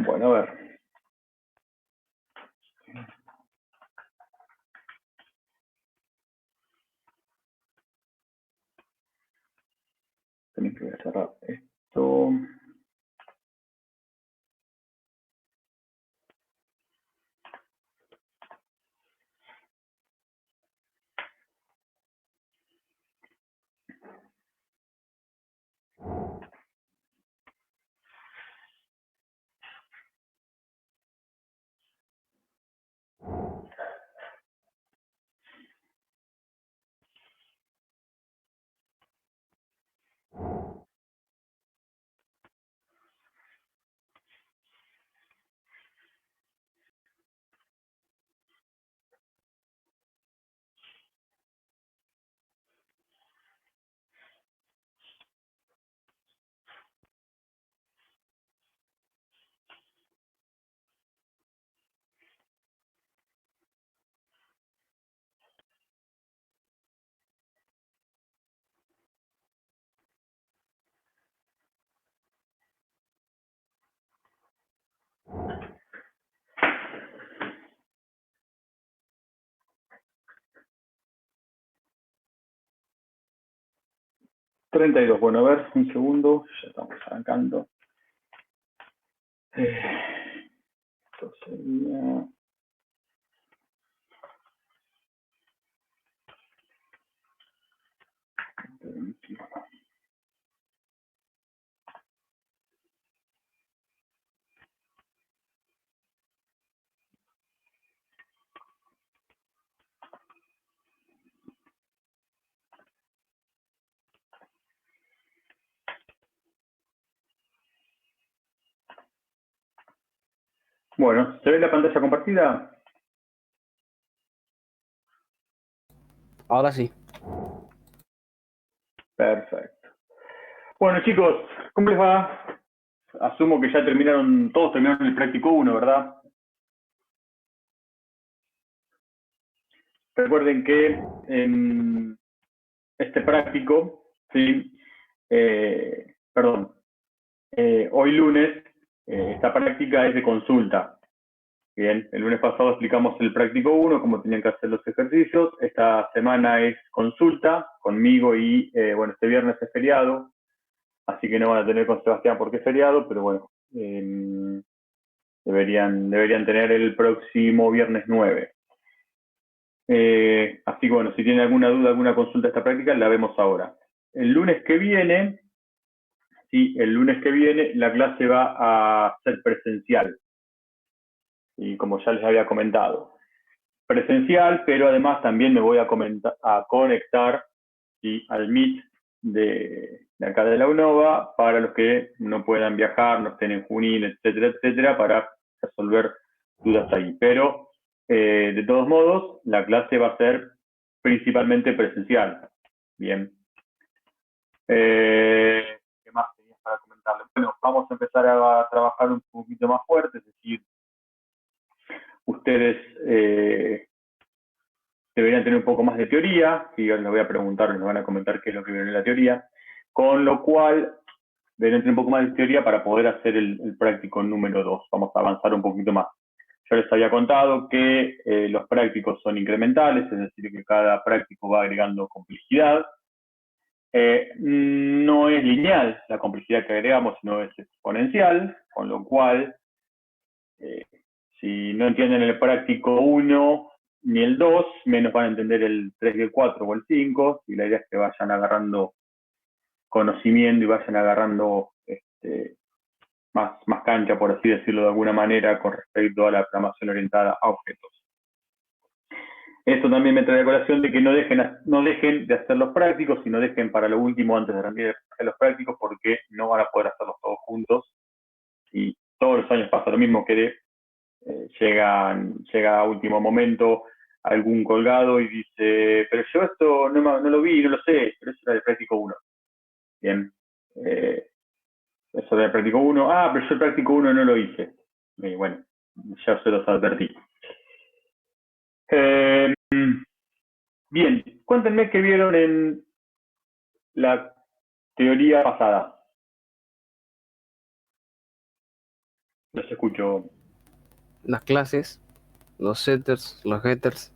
Bueno, a ver. Tengo que cerrar esto. $32. Bueno, a ver, un segundo. Ya estamos arrancando. Esto sería... Bueno, ¿se ve la pantalla compartida? Ahora sí. Perfecto. Bueno, chicos, ¿cómo les va? Asumo que ya todos terminaron el práctico 1, ¿verdad? Recuerden que en este práctico, ¿sí? Hoy lunes, esta práctica es de consulta. Bien, el lunes pasado explicamos el práctico 1, cómo tenían que hacer los ejercicios. Esta semana es consulta conmigo y, bueno, este viernes es feriado, así que no van a tener con Sebastián porque es feriado, pero bueno, deberían tener el próximo viernes 9. Así que bueno, si tienen alguna duda, alguna consulta de esta práctica, la vemos ahora. El lunes que viene, sí, la clase va a ser presencial. Y como ya les había comentado, presencial, pero además también me voy a conectar, ¿sí?, al Meet de acá de la UNOVA para los que no puedan viajar, no estén en Junín, etcétera, etcétera, para resolver dudas ahí. Pero, de todos modos, la clase va a ser principalmente presencial. Bien. ¿Qué más tenías para comentarles? Bueno, vamos a empezar a trabajar un poquito más fuerte, es decir, ustedes deberían tener un poco más de teoría, y yo les voy a preguntar, les van a comentar qué es lo que vieron en la teoría, con lo cual deberían tener un poco más de teoría para poder hacer el práctico número 2. Vamos a avanzar un poquito más. Yo les había contado que los prácticos son incrementales, es decir, que cada práctico va agregando complejidad. No es lineal la complejidad que agregamos, sino es exponencial, con lo cual, si no entienden el práctico 1 ni el 2, menos van a entender el 3 y el 4 o el 5, y la idea es que vayan agarrando conocimiento y vayan agarrando más cancha, por así decirlo de alguna manera, con respecto a la programación orientada a objetos. Esto también me trae a colación de que no dejen de hacer los prácticos y no dejen para lo último antes de rendir los prácticos, porque no van a poder hacerlos todos juntos. Y todos los años pasa lo mismo, que llega a último momento algún colgado y dice, pero yo esto no lo vi, no lo sé, pero eso era el práctico 1. Bien. Eso de práctico 1. Ah, pero yo el práctico 1 no lo hice. Bueno, ya se los advertí. Bien, cuéntenme qué vieron en la teoría pasada. Los escucho. Las clases, los setters, los getters.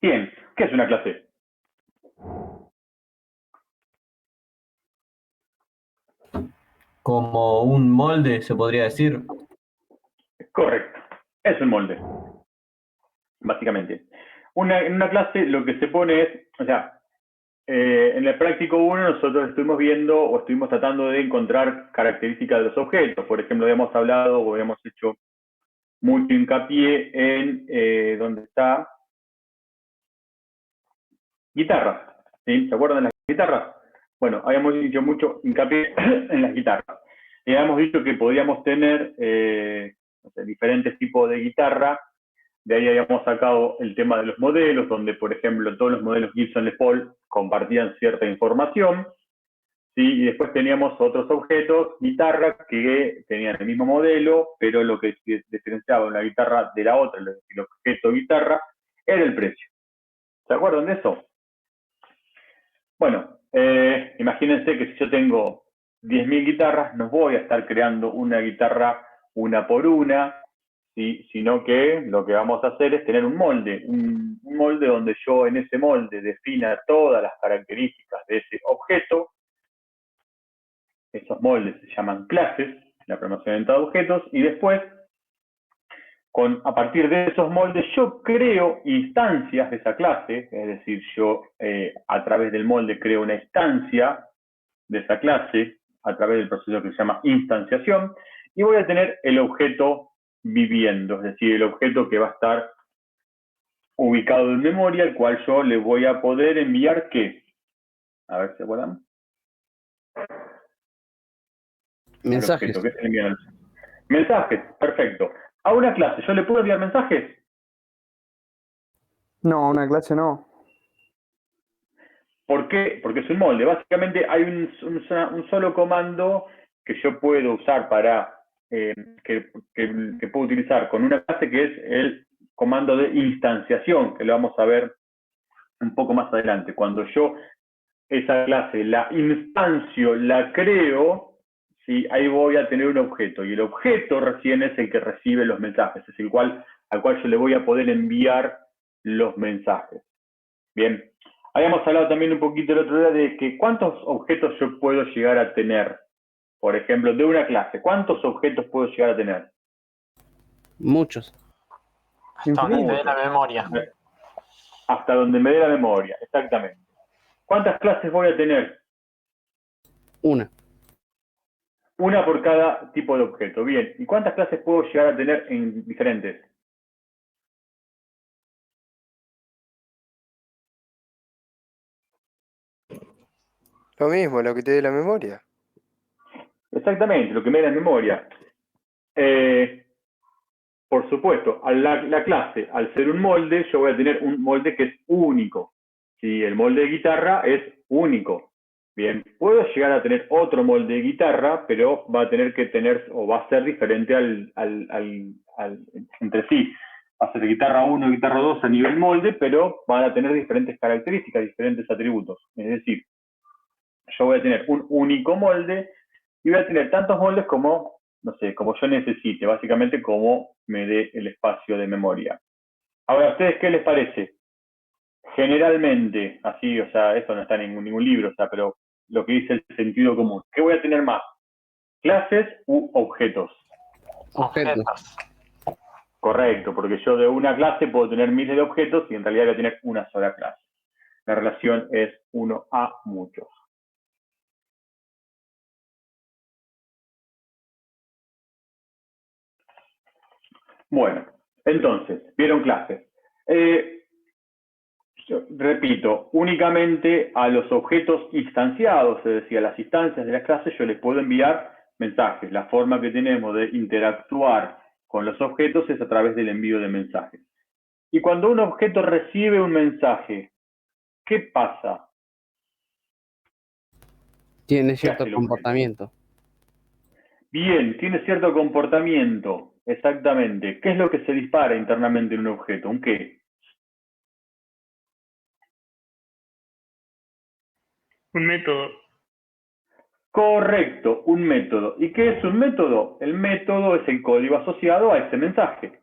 Bien, ¿qué es una clase? Como un molde, se podría decir. Correcto, es un molde, básicamente. En una clase lo que se pone es, o sea, en el práctico 1 nosotros estuvimos viendo o estuvimos tratando de encontrar características de los objetos. Por ejemplo, habíamos hablado o habíamos hecho mucho hincapié en ¿dónde está? Guitarras. ¿Sí? ¿Se acuerdan de las guitarras? Bueno, habíamos dicho mucho hincapié en las guitarras. Y habíamos dicho que podíamos tener no sé, diferentes tipos de guitarra. De ahí habíamos sacado el tema de los modelos, donde, por ejemplo, todos los modelos Gibson Les Paul compartían cierta información. ¿Sí? Y después teníamos otros objetos, guitarras, que tenían el mismo modelo, pero lo que diferenciaba una guitarra de la otra, el objeto guitarra, era el precio. ¿Se acuerdan de eso? Bueno, imagínense que si yo tengo 10.000 guitarras, no voy a estar creando una guitarra una por una, ¿sí? Sino que lo que vamos a hacer es tener un molde, un molde donde yo en ese molde defina todas las características de ese objeto. Esos moldes se llaman clases, la programación orientada a objetos, y después, a partir de esos moldes, yo creo instancias de esa clase, es decir, yo a través del molde creo una instancia de esa clase, a través del proceso que se llama instanciación, y voy a tener el objeto viviendo, es decir, el objeto que va a estar ubicado en memoria, el cual yo le voy a poder enviar ¿qué? A ver si se acuerdan. Mensajes. Objeto, ¿qué se le envían? Mensajes, perfecto. A una clase, ¿yo le puedo enviar mensajes? No, una clase no. ¿Por qué? Porque es un molde. Básicamente hay un solo comando que yo puedo usar para, que puedo utilizar con una clase, que es el comando de instanciación, que lo vamos a ver un poco más adelante. Cuando yo esa clase la instancio, la creo, ¿sí? Ahí voy a tener un objeto, y el objeto recién es el que recibe los mensajes, es el al cual yo le voy a poder enviar los mensajes. Bien, habíamos hablado también un poquito el otro día de que cuántos objetos yo puedo llegar a tener. Por ejemplo, de una clase, ¿cuántos objetos puedo llegar a tener? Muchos. Hasta donde me dé la memoria. Hasta donde me dé la memoria, exactamente. ¿Cuántas clases voy a tener? Una. Una por cada tipo de objeto. Bien, ¿y cuántas clases puedo llegar a tener en diferentes? Lo mismo, lo que te dé la memoria. Exactamente, lo que me da la memoria. Por supuesto, la clase, al ser un molde, yo voy a tener un molde que es único. Si el molde de guitarra es único. Bien, puedo llegar a tener otro molde de guitarra, pero va a tener que tener, o va a ser diferente entre sí. Va a ser guitarra 1 y guitarra 2 a nivel molde, pero van a tener diferentes características, diferentes atributos. Es decir, yo voy a tener un único molde y voy a tener tantos moldes como, no sé, como yo necesite, básicamente como me dé el espacio de memoria. Ahora, ¿a ustedes qué les parece? Generalmente, así, o sea, esto no está en ningún libro, o sea, pero lo que dice el sentido común. ¿Qué voy a tener más? ¿Clases u objetos? Objetos. Correcto, porque yo de una clase puedo tener miles de objetos y en realidad voy a tener una sola clase. La relación es 1 a muchos. Bueno, entonces, vieron clases. Yo repito, únicamente a los objetos instanciados, es decir, a las instancias de las clases, yo les puedo enviar mensajes. La forma que tenemos de interactuar con los objetos es a través del envío de mensajes. Y cuando un objeto recibe un mensaje, ¿qué pasa? Tiene ¿Qué cierto hace el objeto? comportamiento. Bien, tiene cierto comportamiento, exactamente. ¿Qué es lo que se dispara internamente en un objeto? ¿Un qué? Un método. Correcto, un método. ¿Y qué es un método? El método es el código asociado a ese mensaje.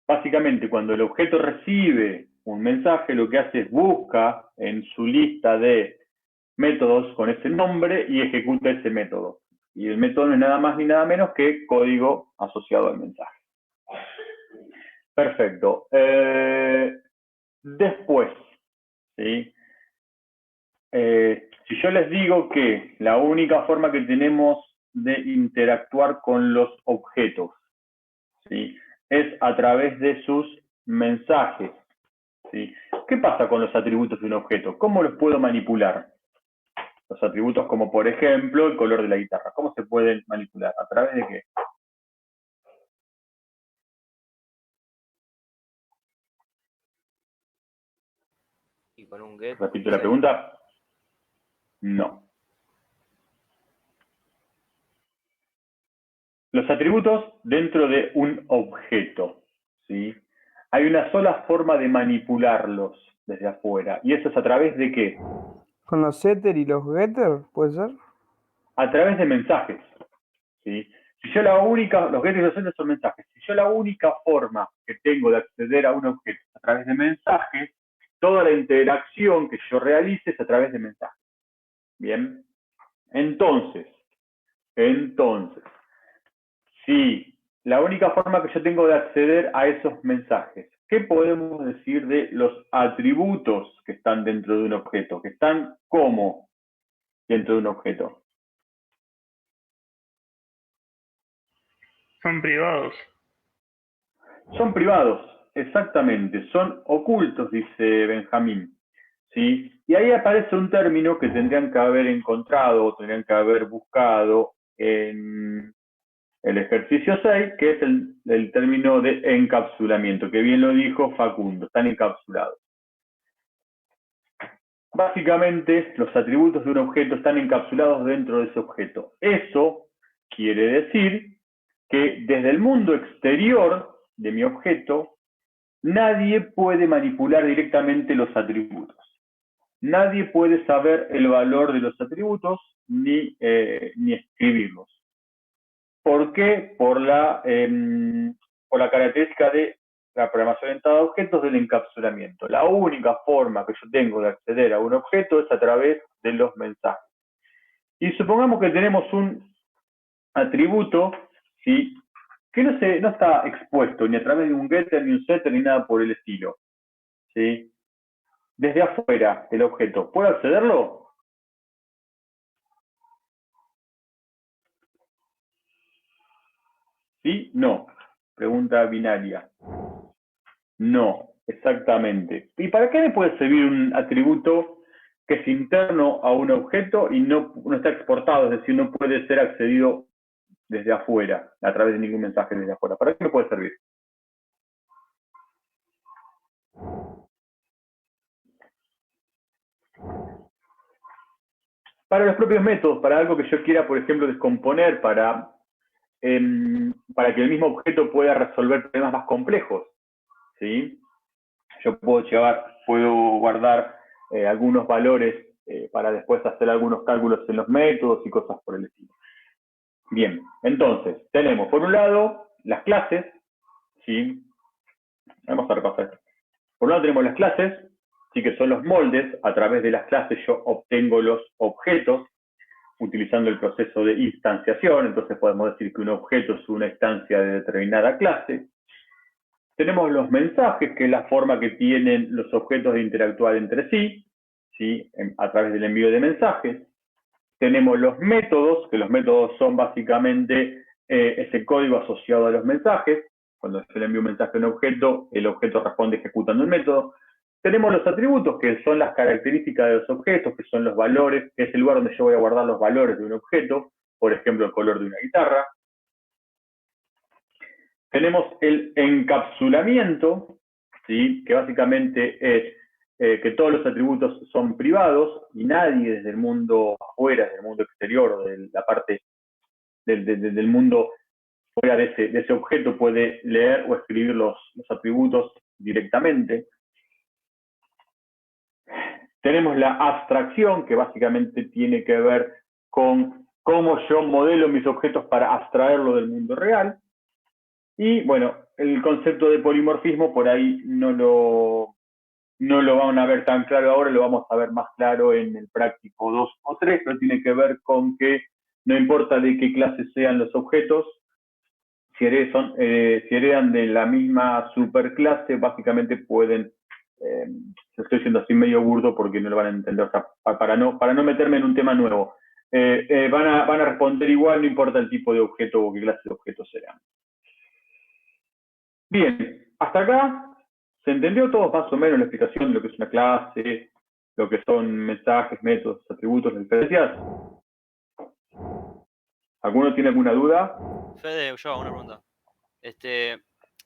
Básicamente, cuando el objeto recibe un mensaje, lo que hace es busca en su lista de métodos con ese nombre y ejecuta ese método. Y el método no es nada más ni nada menos que código asociado al mensaje. Perfecto. Después, ¿sí? Si yo les digo que la única forma que tenemos de interactuar con los objetos, ¿sí?, es a través de sus mensajes, ¿sí? ¿Qué pasa con los atributos de un objeto? ¿Cómo los puedo manipular? Los atributos como, por ejemplo, el color de la guitarra. ¿Cómo se pueden manipular? ¿A través de qué? Y con un get. Repito la pregunta. No. Los atributos dentro de un objeto, ¿sí? Hay una sola forma de manipularlos desde afuera. ¿Y eso es a través de qué? ¿Con los setter y los getter, puede ser? A través de mensajes, ¿sí? Si yo los getters y los setters son mensajes. Si yo la única forma que tengo de acceder a un objeto es a través de mensajes, toda la interacción que yo realice es a través de mensajes. Bien. Entonces, si la única forma que yo tengo de acceder a esos mensajes, ¿qué podemos decir de los atributos que están dentro de un objeto? ¿Que están cómo dentro de un objeto? Son privados. Son privados, exactamente, son ocultos, dice Benjamín, ¿sí? Y ahí aparece un término que tendrían que haber encontrado o tendrían que haber buscado en el ejercicio 6, que es el término de encapsulamiento, que bien lo dijo Facundo, están encapsulados. Básicamente, los atributos de un objeto están encapsulados dentro de ese objeto. Eso quiere decir que desde el mundo exterior de mi objeto, nadie puede manipular directamente los atributos. Nadie puede saber el valor de los atributos ni escribirlos. ¿Por qué? Por la característica de la programación orientada a objetos del encapsulamiento. La única forma que yo tengo de acceder a un objeto es a través de los mensajes. Y supongamos que tenemos un atributo, ¿sí?, que no está expuesto ni a través de un getter, ni un setter, ni nada por el estilo, ¿sí? Desde afuera del objeto, ¿puedo accederlo? ¿Sí? No. Pregunta binaria. No, exactamente. ¿Y para qué me puede servir un atributo que es interno a un objeto y no está exportado? Es decir, no puede ser accedido desde afuera, a través de ningún mensaje desde afuera. ¿Para qué me puede servir? Para los propios métodos, para algo que yo quiera, por ejemplo, descomponer, para que el mismo objeto pueda resolver problemas más complejos, ¿sí? Yo puedo guardar algunos valores para después hacer algunos cálculos en los métodos y cosas por el estilo. Bien, entonces, tenemos por un lado las clases, ¿sí? Vamos a repasar esto. Por un lado tenemos las clases, ¿sí?, que son los moldes. A través de las clases yo obtengo los objetos utilizando el proceso de instanciación. Entonces podemos decir que un objeto es una instancia de determinada clase. Tenemos los mensajes, que es la forma que tienen los objetos de interactuar entre sí, ¿sí?, a través del envío de mensajes. Tenemos los métodos, que los métodos son básicamente ese código asociado a los mensajes. Cuando yo le envío un mensaje a un objeto, el objeto responde ejecutando el método. Tenemos los atributos, que son las características de los objetos, que son los valores, que es el lugar donde yo voy a guardar los valores de un objeto, por ejemplo, el color de una guitarra. Tenemos el encapsulamiento, ¿sí?, que básicamente es que todos los atributos son privados y nadie desde el mundo afuera, del mundo exterior o de la parte del mundo fuera de ese objeto puede leer o escribir los atributos directamente. Tenemos la abstracción, que básicamente tiene que ver con cómo yo modelo mis objetos para abstraerlo del mundo real. Y bueno, el concepto de polimorfismo por ahí no lo van a ver tan claro ahora, lo vamos a ver más claro en el práctico 2 o 3, pero tiene que ver con que no importa de qué clase sean los objetos, si heredan de la misma superclase, básicamente pueden, estoy siendo así medio burdo porque no lo van a entender, o sea, para no meterme en un tema nuevo, van a responder igual, no importa el tipo de objeto o qué clase de objeto sean. Bien, hasta acá se entendió todo más o menos la explicación de lo que es una clase, lo que son mensajes, métodos, atributos, las diferencias. ¿Alguno tiene alguna duda? Fede, yo hago una pregunta.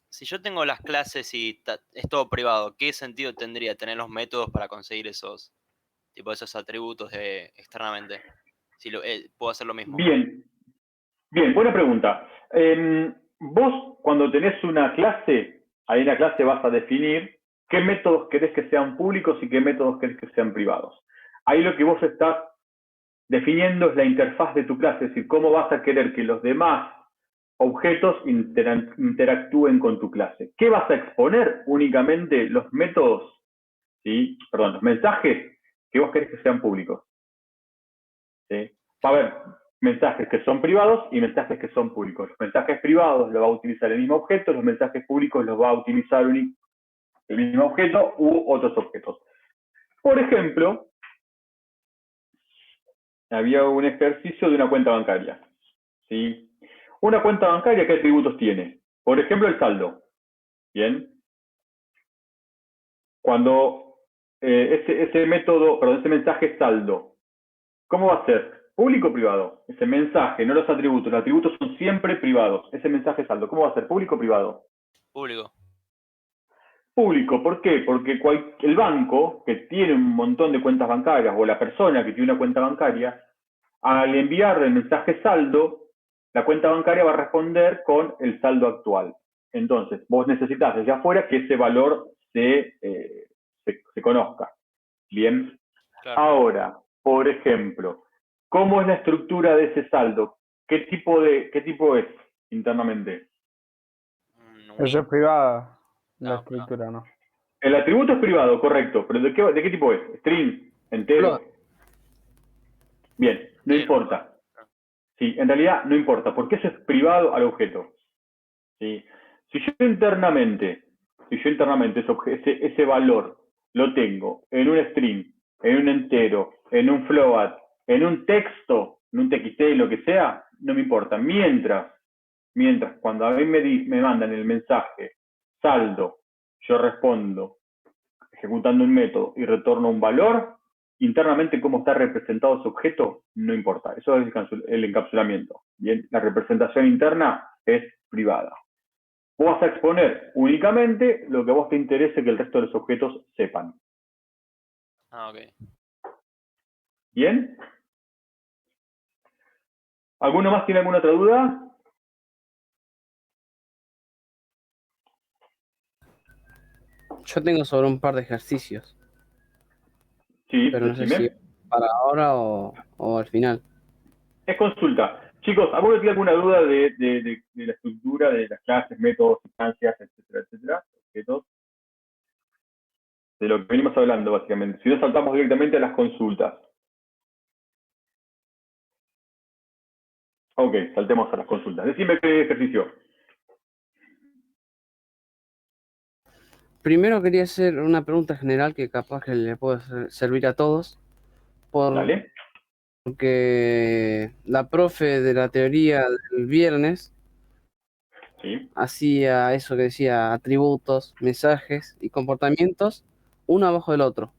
Si yo tengo las clases y es todo privado, ¿qué sentido tendría tener los métodos para conseguir esos atributos externamente? Si puedo hacer lo mismo. Bien, buena pregunta. Vos, cuando tenés una clase, ahí en la clase vas a definir qué métodos querés que sean públicos y qué métodos querés que sean privados. Ahí lo que vos estás definiendo es la interfaz de tu clase, es decir, cómo vas a querer que los demás objetos interactúen con tu clase. ¿Qué vas a exponer? Únicamente los métodos, ¿sí? Perdón, los mensajes que vos querés que sean públicos. ¿Sí? Va a haber mensajes que son privados y mensajes que son públicos. Los mensajes privados los va a utilizar el mismo objeto, los mensajes públicos los va a utilizar el mismo objeto u otros objetos. Por ejemplo, había un ejercicio de una cuenta bancaria. ¿Sí? Una cuenta bancaria, ¿qué atributos tiene? Por ejemplo, el saldo. ¿Bien? Cuando ese mensaje saldo, ¿cómo va a ser? ¿Público o privado? Ese mensaje, no los atributos. Los atributos son siempre privados. Ese mensaje saldo, ¿cómo va a ser? ¿Público o privado? Público. Público, ¿por qué? Porque el banco, que tiene un montón de cuentas bancarias, o la persona que tiene una cuenta bancaria, al enviarle el mensaje saldo, la cuenta bancaria va a responder con el saldo actual. Entonces, vos necesitas desde afuera que ese valor se conozca. ¿Bien? Claro. Ahora, por ejemplo, ¿cómo es la estructura de ese saldo? ¿Qué tipo es internamente? Eso es privada, la No, estructura, ¿no? El atributo es privado, correcto, pero ¿de qué tipo es? ¿String? ¿Entero? Float. Bien, no importa. Sí, en realidad no importa, porque eso es privado al objeto. ¿Sí? Si yo internamente ese valor lo tengo en un string, en un entero, en un float, en un texto, en un txt, lo que sea, no me importa. Mientras cuando a mí me mandan el mensaje saldo, yo respondo ejecutando un método y retorno un valor, internamente cómo está representado ese objeto, no importa. Eso es el encapsulamiento. Bien, la representación interna es privada. Vos vas a exponer únicamente lo que a vos te interese que el resto de los objetos sepan. Ah, ok. ¿Bien? ¿Alguno más tiene alguna otra duda? Yo tengo sobre un par de ejercicios, Sí, pero no sé decime. si para ahora o al final. Es consulta. Chicos, ¿alguno tiene alguna duda de la estructura de las clases, métodos, instancias, etcétera, objetos? De lo que venimos hablando, básicamente. Si no, saltamos directamente a las consultas. Ok, saltemos a las consultas. Decime qué ejercicio. Primero quería hacer una pregunta general que capaz que le puede servir a todos, Dale. porque la profe de la teoría del viernes Sí. hacía eso que decía atributos, mensajes y comportamientos uno abajo del otro.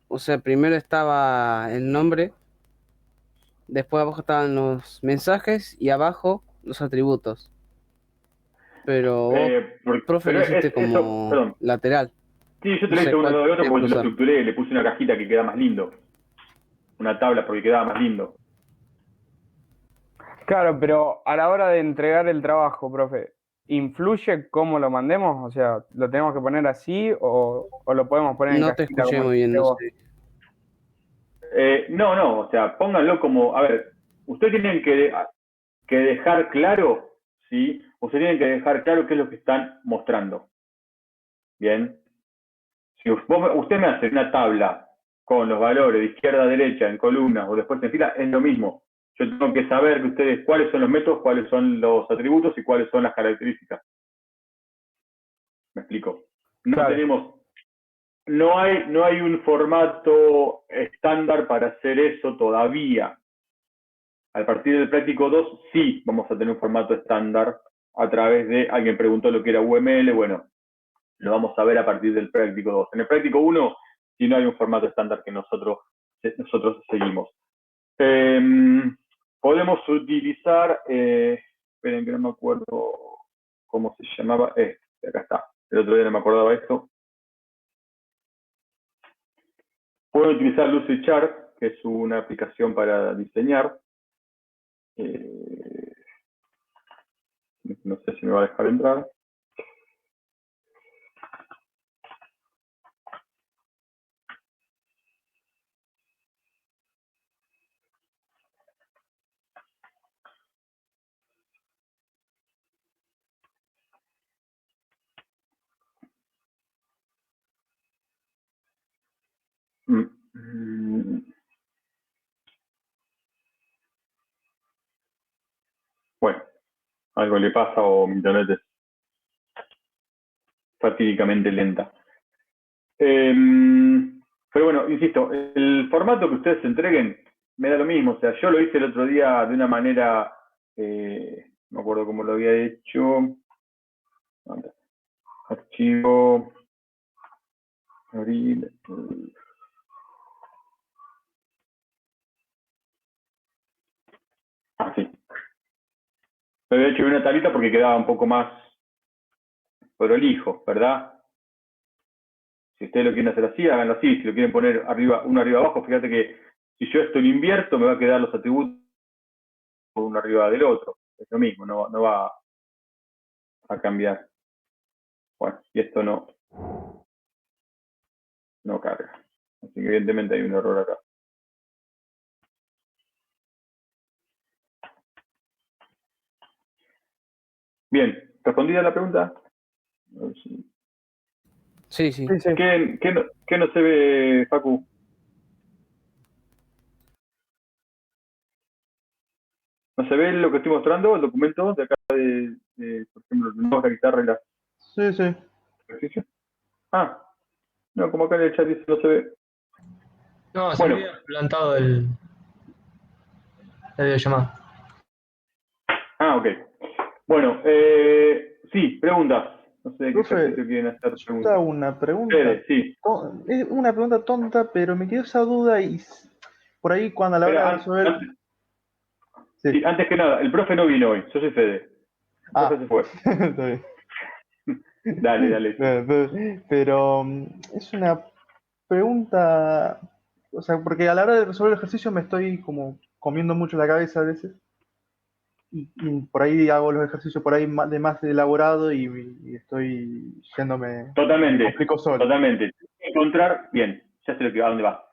O sea, primero estaba el nombre, después abajo estaban los mensajes y abajo los atributos. Pero vos, profe, lo hiciste como perdón. lateral. Sí, yo te No lo sé hice uno cuál al otro tenés porque que lo usar. estructuré, le puse una cajita que queda más lindo. Una tabla porque quedaba más lindo. Claro, pero a la hora de entregar el trabajo, profe, ¿influye cómo lo mandemos? O sea, ¿lo tenemos que poner así o lo podemos poner en No te cajita escuché como muy bien, dijiste no vos? sé. No, o sea, pónganlo como, a ver, ustedes tienen que dejar claro, ¿sí? Ustedes tienen que dejar claro qué es lo que están mostrando. Bien. Si usted me hace una tabla con los valores de izquierda a derecha en columnas o después en fila, es lo mismo. Yo tengo que saber que ustedes cuáles son los métodos, cuáles son los atributos y cuáles son las características. ¿Me explico? No Claro. tenemos, no hay un formato estándar para hacer eso todavía. A partir del práctico 2 sí vamos a tener un formato estándar a través de, alguien preguntó lo que era UML, bueno, lo vamos a ver a partir del práctico 2. En el práctico 1 sí no hay un formato estándar que nosotros seguimos. Podemos utilizar, esperen que no me acuerdo cómo se llamaba, acá está, el otro día no me acordaba esto. Pueden utilizar Lucidchart, que es una aplicación para diseñar. No sé si me va a dejar entrar. Bueno, algo le pasa o mi internet es fatídicamente lenta. Pero bueno, insisto, el formato que ustedes entreguen me da lo mismo. O sea, yo lo hice el otro día de una manera, no me acuerdo cómo lo había hecho. Archivo, abrir. Sí. Lo había hecho en una tablita porque quedaba un poco más prolijo, ¿verdad? Si ustedes lo quieren hacer así, háganlo así. Si lo quieren poner arriba, uno arriba abajo, fíjate que si yo esto lo invierto, me va a quedar los atributos uno arriba del otro. Es lo mismo, no va a cambiar. Bueno, y esto no carga. Así que evidentemente hay un error acá. Bien, ¿respondida la pregunta? A ver si... Sí, sí. Sí, sí. ¿Qué no se ve, Facu? ¿No se ve lo que estoy mostrando, el documento de acá por ejemplo, la guitarra y la Sí, sí. ejercicio? Ah, no, como acá en el chat dice no se ve. No, se Bueno. había plantado la videollamada. Ah, ok. Bueno, sí, preguntas. No sé de qué Profe, ejercicio quieren hacer yo te preguntas. hago una pregunta. Fede, sí. Es una pregunta tonta, pero me quedó esa duda y por ahí cuando a la hora de resolver... Sí, antes que nada, el profe no vino hoy, yo soy Fede. El profe se fue. Está bien. Dale. Pero es una pregunta, o sea, porque a la hora de resolver el ejercicio me estoy como comiendo mucho la cabeza a veces y por ahí hago los ejercicios por ahí de más elaborado y estoy yéndome, me complico solo. Totalmente. Encontrar, bien, ya sé a dónde va.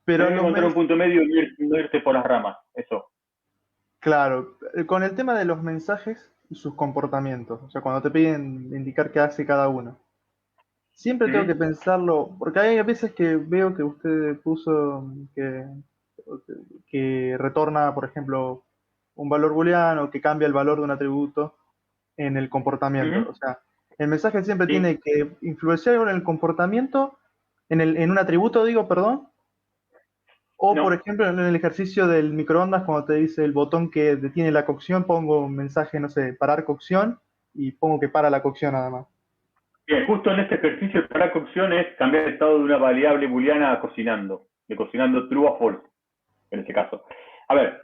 Pero Tenés que encontrar un punto medio y no irte por las ramas, eso. Claro, con el tema de los mensajes y sus comportamientos, o sea, cuando te piden indicar qué hace cada uno. Siempre tengo que pensarlo, porque hay veces que veo que usted puso que retorna, por ejemplo, un valor booleano, que cambia el valor de un atributo en el comportamiento. O sea, el mensaje siempre tiene que influenciar en el comportamiento, en un atributo, digo, perdón. O, por ejemplo, en el ejercicio del microondas, cuando te dice el botón que detiene la cocción, pongo un mensaje, no sé, parar cocción, y pongo que para la cocción nada más. Bien, justo en este ejercicio, parar cocción es cambiar el estado de una variable booleana a cocinando, de cocinando true a false, en este caso. A ver,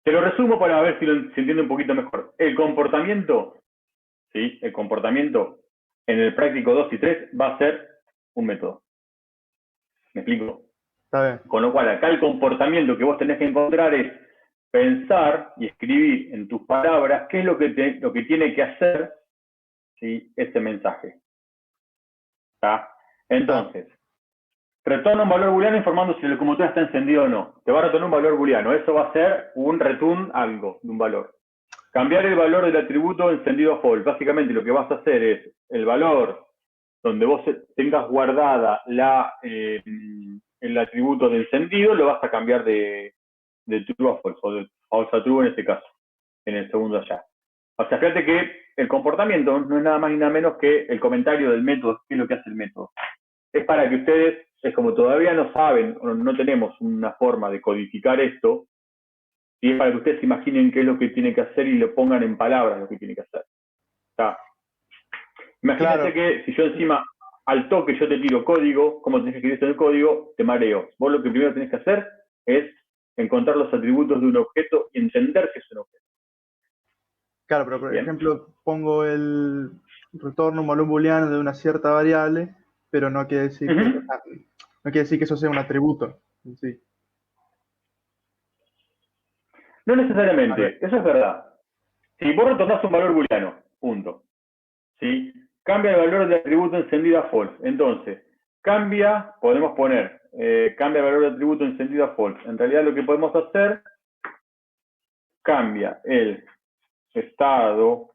te lo resumo para ver si se entiende un poquito mejor. El comportamiento, ¿sí? El comportamiento en el práctico 2 y 3 va a ser un método. ¿Me explico? Está bien. Con lo cual, acá el comportamiento que vos tenés que encontrar es pensar y escribir en tus palabras qué es lo que tiene que hacer, ¿sí?, ese mensaje. ¿Está? Entonces, retorna un valor booleano informando si el locomotor está encendido o no. Te va a retornar un valor booleano. Eso va a ser un return algo de un valor. Cambiar el valor del atributo encendido a false. Básicamente lo que vas a hacer es el valor donde vos tengas guardada el atributo de encendido, lo vas a cambiar de true a false, o de false a true en este caso, en el segundo allá. O sea, fíjate que el comportamiento no es nada más ni nada menos que el comentario del método, qué es lo que hace el método. Es para que ustedes, es como todavía no saben, o no tenemos una forma de codificar esto, y es para que ustedes se imaginen qué es lo que tiene que hacer y lo pongan en palabras lo que tiene que hacer. O sea, imagínate que si yo encima al toque yo te tiro código, como tenés que escribir esto en el código, te mareo. Vos lo que primero tenés que hacer es encontrar los atributos de un objeto y entender que es un objeto. Claro, pero por Bien. ejemplo, pongo el retorno un valor booleano de una cierta variable, pero no quiere decir que, no quiere decir que eso sea un atributo en sí. No necesariamente, eso es verdad. Si vos retornás un valor booleano, punto. ¿Sí? Cambia el valor del atributo encendido a false. Entonces, podemos poner, cambia el valor del atributo encendido a false. En realidad lo que podemos hacer, cambia el estado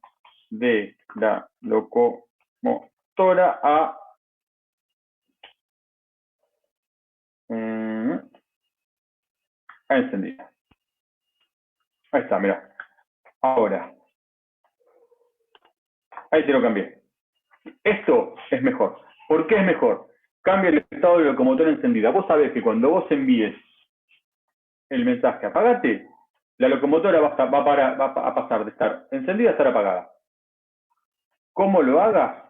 de la locomotora a encendida. Ahí está, mira. Ahora, ahí te lo cambié. Esto es mejor. ¿Por qué es mejor? Cambia el estado de la locomotora encendida. Vos sabés que cuando vos envíes el mensaje apagate, la locomotora va a pasar de estar encendida a estar apagada. ¿Cómo lo hagas?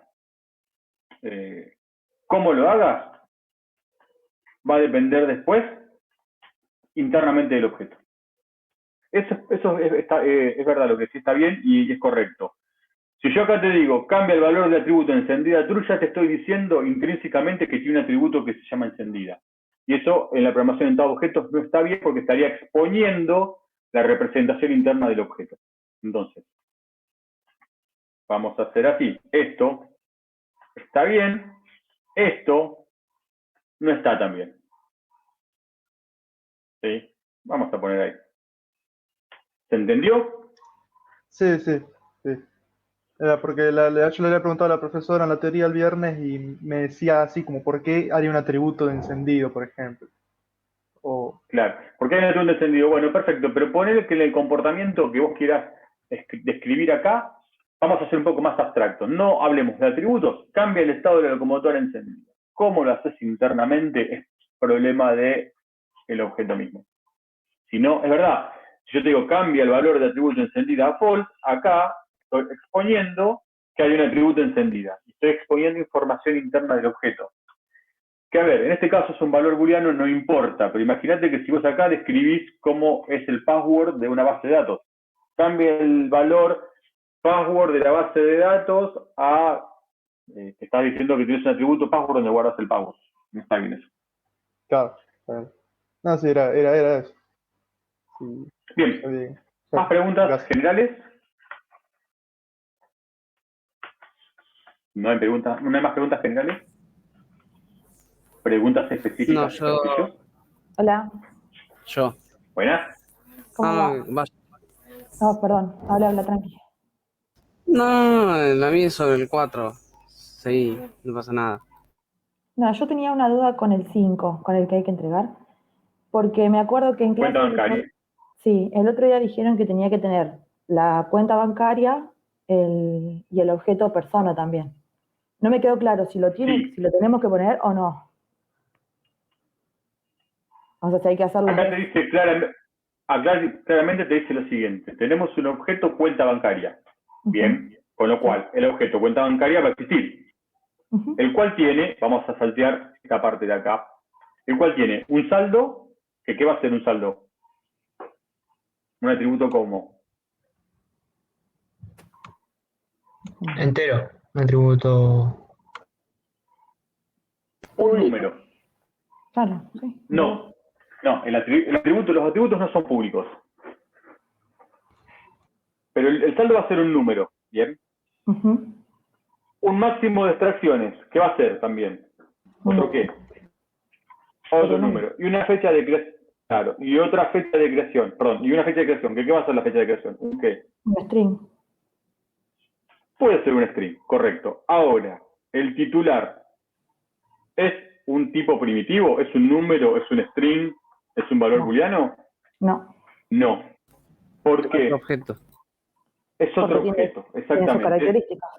Va a depender después internamente del objeto. Eso es verdad, lo que sí está bien y es correcto. Si yo acá te digo, cambia el valor del atributo encendida a true, ya te estoy diciendo intrínsecamente que tiene un atributo que se llama encendida. Y eso en la programación orientada a objetos no está bien porque estaría exponiendo la representación interna del objeto. Entonces, vamos a hacer así. Esto está bien, esto no está tan bien. ¿Sí? Vamos a poner ahí. ¿Se entendió? Sí. Era porque yo le había preguntado a la profesora en la teoría el viernes y me decía así como ¿por qué haría un atributo de encendido, por ejemplo? Claro, porque hay un atributo encendido. Bueno, perfecto, pero ponele que en el comportamiento que vos quieras describir acá, vamos a hacer un poco más abstracto. No hablemos de atributos, cambia el estado de la locomotora encendida. ¿Cómo lo haces internamente? Es problema del objeto mismo. Si no, es verdad, si yo te digo cambia el valor de atributo encendida a false, acá estoy exponiendo que hay un atributo encendida. Estoy exponiendo información interna del objeto. Que a ver, en este caso es un valor booleano, no importa, pero imagínate que si vos acá describís cómo es el password de una base de datos. Cambia el valor password de la base de datos a... te estás diciendo que tienes un atributo password donde guardas el password. No está bien eso. Claro. No, sí, era eso. Sí, bien. ¿Más preguntas generales? ¿No hay más preguntas generales? ¿Preguntas específicas? No, yo... Hola. Yo. ¿Buenas? ¿Cómo va? Vaya. No, perdón. Habla, tranqui. No, la mía es sobre el 4. Sí, no pasa nada. No, yo tenía una duda con el 5, con el que hay que entregar. Porque me acuerdo que en clase... Cuenta bancaria. Sí, el otro día dijeron que tenía que tener la cuenta bancaria y el objeto persona también. No me quedó claro si lo tenemos que poner o no. O sea, si hay que hacerlo... Acá te dice claramente te dice lo siguiente. Tenemos un objeto cuenta bancaria. Bien. Con lo cual, el objeto cuenta bancaria va a existir. El cual tiene, vamos a saltear esta parte de acá, el cual tiene un saldo, que ¿qué va a ser un saldo? Un atributo como... Entero, un atributo... número. Claro, sí. No, los atributos no son públicos. Pero el saldo va a ser un número, ¿bien? Ujú. Un máximo de extracciones, ¿qué va a ser también? ¿Otro qué? Otro número. Y una fecha de creación. Claro, y otra fecha de creación. Perdón, y una fecha de creación. ¿Qué va a ser la fecha de creación? ¿Un qué? Un string. Puede ser un string, correcto. Ahora, el titular es un tipo primitivo, es un número, es un string, es un valor booleano. No. No. ¿Por qué? Objeto. Es otro Porque objeto, tiene sus exactamente. características.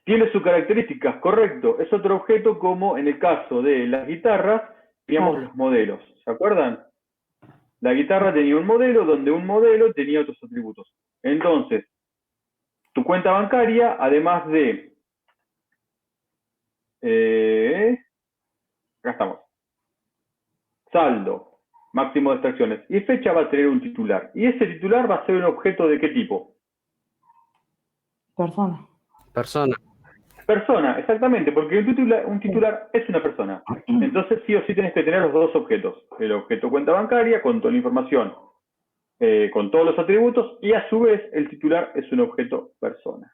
Tiene sus características, correcto. Es otro objeto como en el caso de las guitarras, teníamos Claro. los modelos. ¿Se acuerdan? La guitarra tenía un modelo donde un modelo tenía otros atributos. Entonces, tu cuenta bancaria, además de... acá estamos. Saldo, máximo de extracciones. Y fecha va a tener un titular. Y ese titular va a ser un objeto ¿de qué tipo? Persona. Persona. Persona, exactamente, porque un titular es una persona. Entonces sí o sí tenés que tener los dos objetos. El objeto cuenta bancaria con toda la información, con todos los atributos, y a su vez el titular es un objeto persona.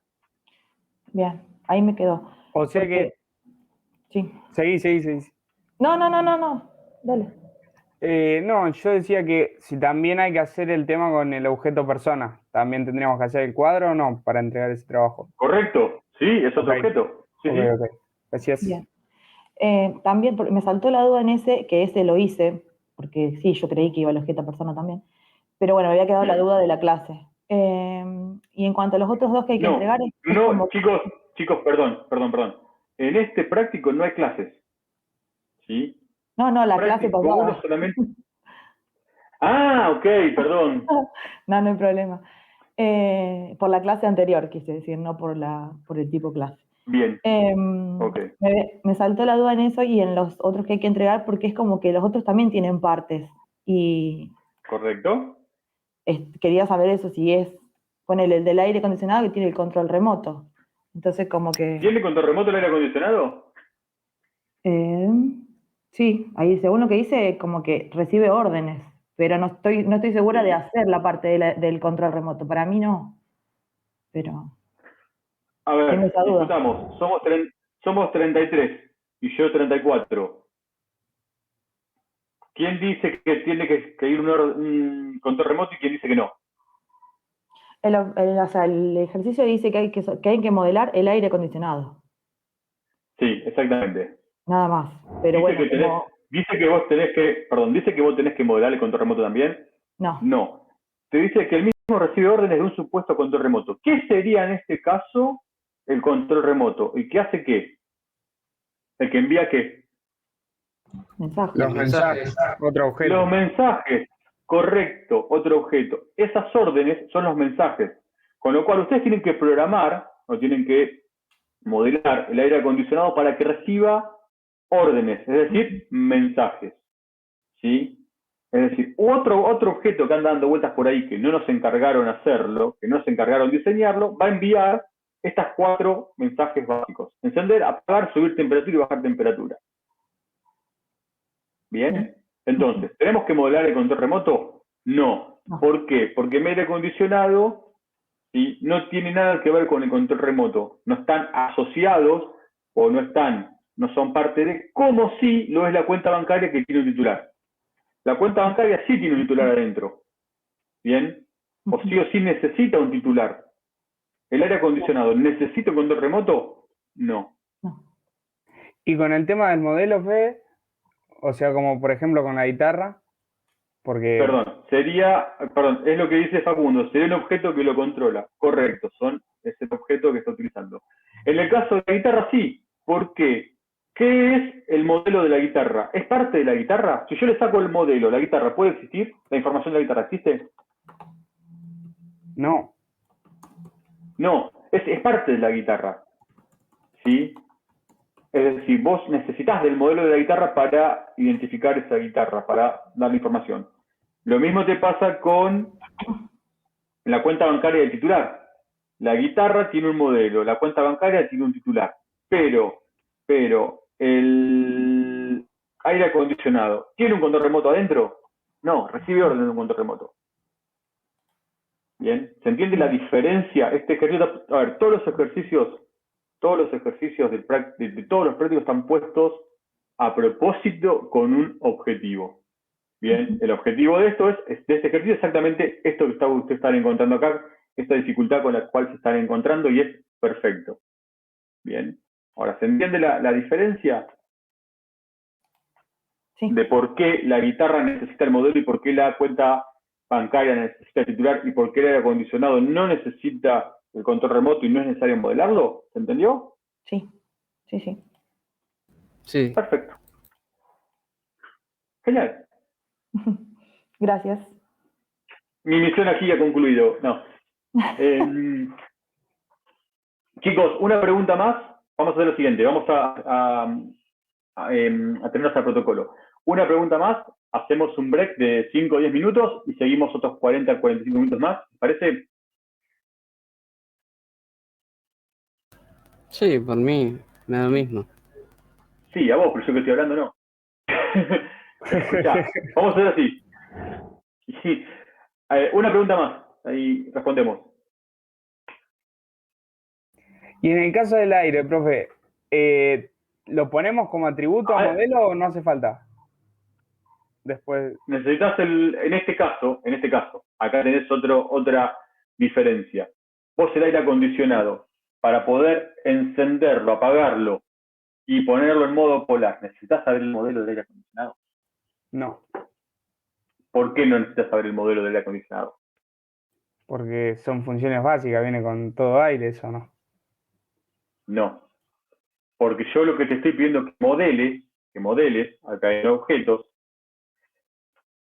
Bien, ahí me quedó. O sea que... Sí. Seguí. No. Dale. No, yo decía que si también hay que hacer el tema con el objeto persona, también tendríamos que hacer el cuadro o no para entregar ese trabajo. ¿Correcto? Sí, es otro Ok. objeto. Sí, sí. Ok. Gracias. Bien. También me saltó la duda en que ese lo hice, porque sí, yo creí que iba el objeto persona también, pero bueno, me había quedado la Bien. duda de la clase. Y en cuanto a los otros dos que hay que entregar, es como... chicos, perdón. En este práctico no hay clases. ¿Sí? No, la clase Práctico pasada. 1 solamente. Ah, ok, perdón. No hay problema. Por la clase anterior, quise decir, no por el tipo clase. Bien. Ok. Me saltó la duda en eso y en los otros que hay que entregar, porque es como que los otros también tienen partes. Y ¿Correcto? quería saber eso, si es, ponele el del aire acondicionado que tiene el control remoto. Entonces, como que... ¿Tiene control remoto el aire acondicionado? Sí, ahí según lo que dice, como que recibe órdenes, pero no estoy segura de hacer la parte del control remoto. Para mí no, pero A ver, tengo esa duda. discutamos. Somos 33 y yo 34. ¿Quién dice que tiene que ir un control remoto y quién dice que no? O sea, el ejercicio dice que hay que modelar el aire acondicionado, Sí, exactamente. nada más. Pero Dice bueno, que dice que vos tenés que modelar el control remoto también. no. No. Te dice que el mismo recibe órdenes de un supuesto control remoto. ¿Qué sería en este caso el control remoto? ¿Y qué hace qué? ¿El que envía qué? Mensajes. Los mensajes. Otro objeto. Los mensajes. Correcto, otro objeto. Esas órdenes son los mensajes. Con lo cual ustedes tienen que programar o tienen que modelar el aire acondicionado para que reciba órdenes, es decir, mensajes. ¿Sí? Es decir, otro objeto que anda dando vueltas por ahí que no nos encargaron hacerlo, que no se encargaron diseñarlo, va a enviar estas 4 mensajes básicos. Encender, apagar, subir temperatura y bajar temperatura. ¿Bien? Entonces, ¿tenemos que modelar el control remoto? No. ¿Por qué? Porque el aire acondicionado no tiene nada que ver con el control remoto. No están asociados o no son parte de, como si lo es la cuenta bancaria que tiene un titular. La cuenta bancaria sí tiene un titular adentro. ¿Bien? O sí necesita un titular. ¿El aire acondicionado necesita un control remoto? No. Y con el tema del modelo, Fede, o sea, como por ejemplo con la guitarra, porque... Perdón, es lo que dice Facundo, sería un objeto que lo controla. Correcto, es el objeto que está utilizando. En el caso de la guitarra, sí. ¿Por qué? ¿Qué es el modelo de la guitarra? ¿Es parte de la guitarra? Si yo le saco el modelo, ¿la guitarra puede existir? ¿La información de la guitarra existe? No. No, es parte de la guitarra. ¿Sí? Es decir, vos necesitas del modelo de la guitarra para identificar esa guitarra, para darle información. Lo mismo te pasa con la cuenta bancaria del titular. La guitarra tiene un modelo, la cuenta bancaria tiene un titular. Pero el aire acondicionado, ¿tiene un control remoto adentro? No, recibe orden de un control remoto. Bien, ¿se entiende la diferencia? Este ejercicio, a ver, todos los ejercicios de todos los prácticos están puestos a propósito con un objetivo. Bien, el objetivo de esto de este ejercicio es exactamente esto que ustedes están encontrando acá, esta dificultad con la cual se están encontrando y es perfecto. Bien, ahora, ¿se entiende la diferencia? Sí. De por qué la guitarra necesita el modelo y por qué la cuenta bancaria necesita el titular y por qué el aire acondicionado no necesita el control remoto y no es necesario modelarlo. ¿Se entendió? Sí, sí, sí. Sí. Perfecto. Genial. Gracias. Mi misión aquí ha concluido. No. Chicos, una pregunta más. Vamos a hacer lo siguiente. Vamos a atenernos al protocolo. Una pregunta más. Hacemos un break de 5 o 10 minutos y seguimos otros 40 a 45 minutos más. ¿Parece? Sí, por mí me da lo mismo. Sí, a vos, pero yo que estoy hablando no. Escuchá, vamos a hacer así. Sí. Una pregunta más. Ahí respondemos. Y en el caso del aire, profe, ¿lo ponemos como atributo a modelo o no hace falta? Después. Necesitas en este caso, acá tenés otra diferencia. Vos el aire acondicionado, para poder encenderlo, apagarlo y ponerlo en modo polar, ¿necesitas saber el modelo del aire acondicionado? No. ¿Por qué no necesitas saber el modelo del aire acondicionado? Porque son funciones básicas, viene con todo aire, eso no. No. Porque yo lo que te estoy pidiendo que modeles, acá en objetos,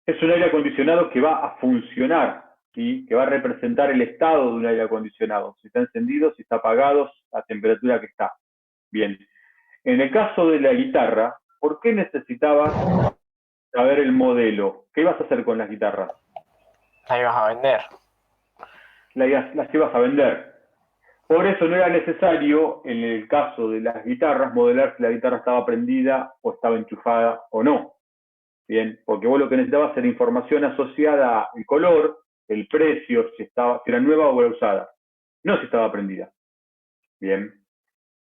es un aire acondicionado que va a funcionar, ¿sí? Que va a representar el estado de un aire acondicionado, si está encendido, si está apagado, la temperatura que está. Bien. En el caso de la guitarra, ¿por qué necesitabas saber el modelo? ¿Qué ibas a hacer con las guitarras? La ibas a vender. Las ibas a vender. Por eso no era necesario, en el caso de las guitarras, modelar si la guitarra estaba prendida o estaba enchufada o no. Bien, porque vos lo que necesitabas era información asociada al color, el precio, si era nueva o era usada, no si estaba prendida. Bien,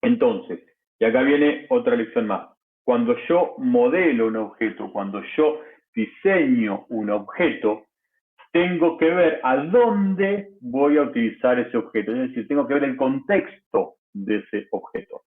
entonces, y acá viene otra lección más. Cuando yo modelo un objeto, cuando yo diseño un objeto, tengo que ver a dónde voy a utilizar ese objeto. Es decir, tengo que ver el contexto de ese objeto.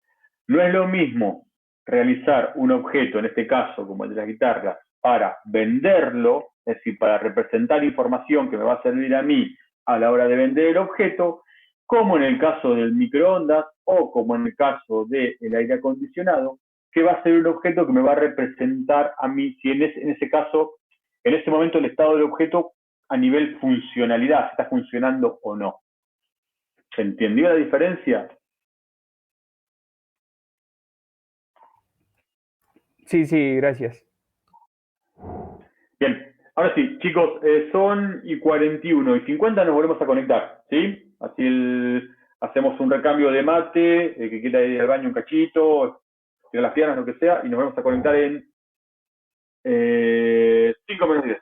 No es lo mismo realizar un objeto, en este caso, como el de las guitarras, para venderlo, es decir, para representar información que me va a servir a mí a la hora de vender el objeto, como en el caso del microondas o como en el caso del aire acondicionado, que va a ser un objeto que me va a representar a mí, si en ese caso, en ese momento el estado del objeto a nivel funcionalidad, si está funcionando o no. ¿Se entendió la diferencia? Sí, sí, gracias. Bien, ahora sí, chicos, son y 41 y 50 nos volvemos a conectar, ¿sí? Así hacemos un recambio de mate, el que quiera ir al baño un cachito, tirar las piernas, lo que sea, y nos vamos a conectar en 5 menos 10.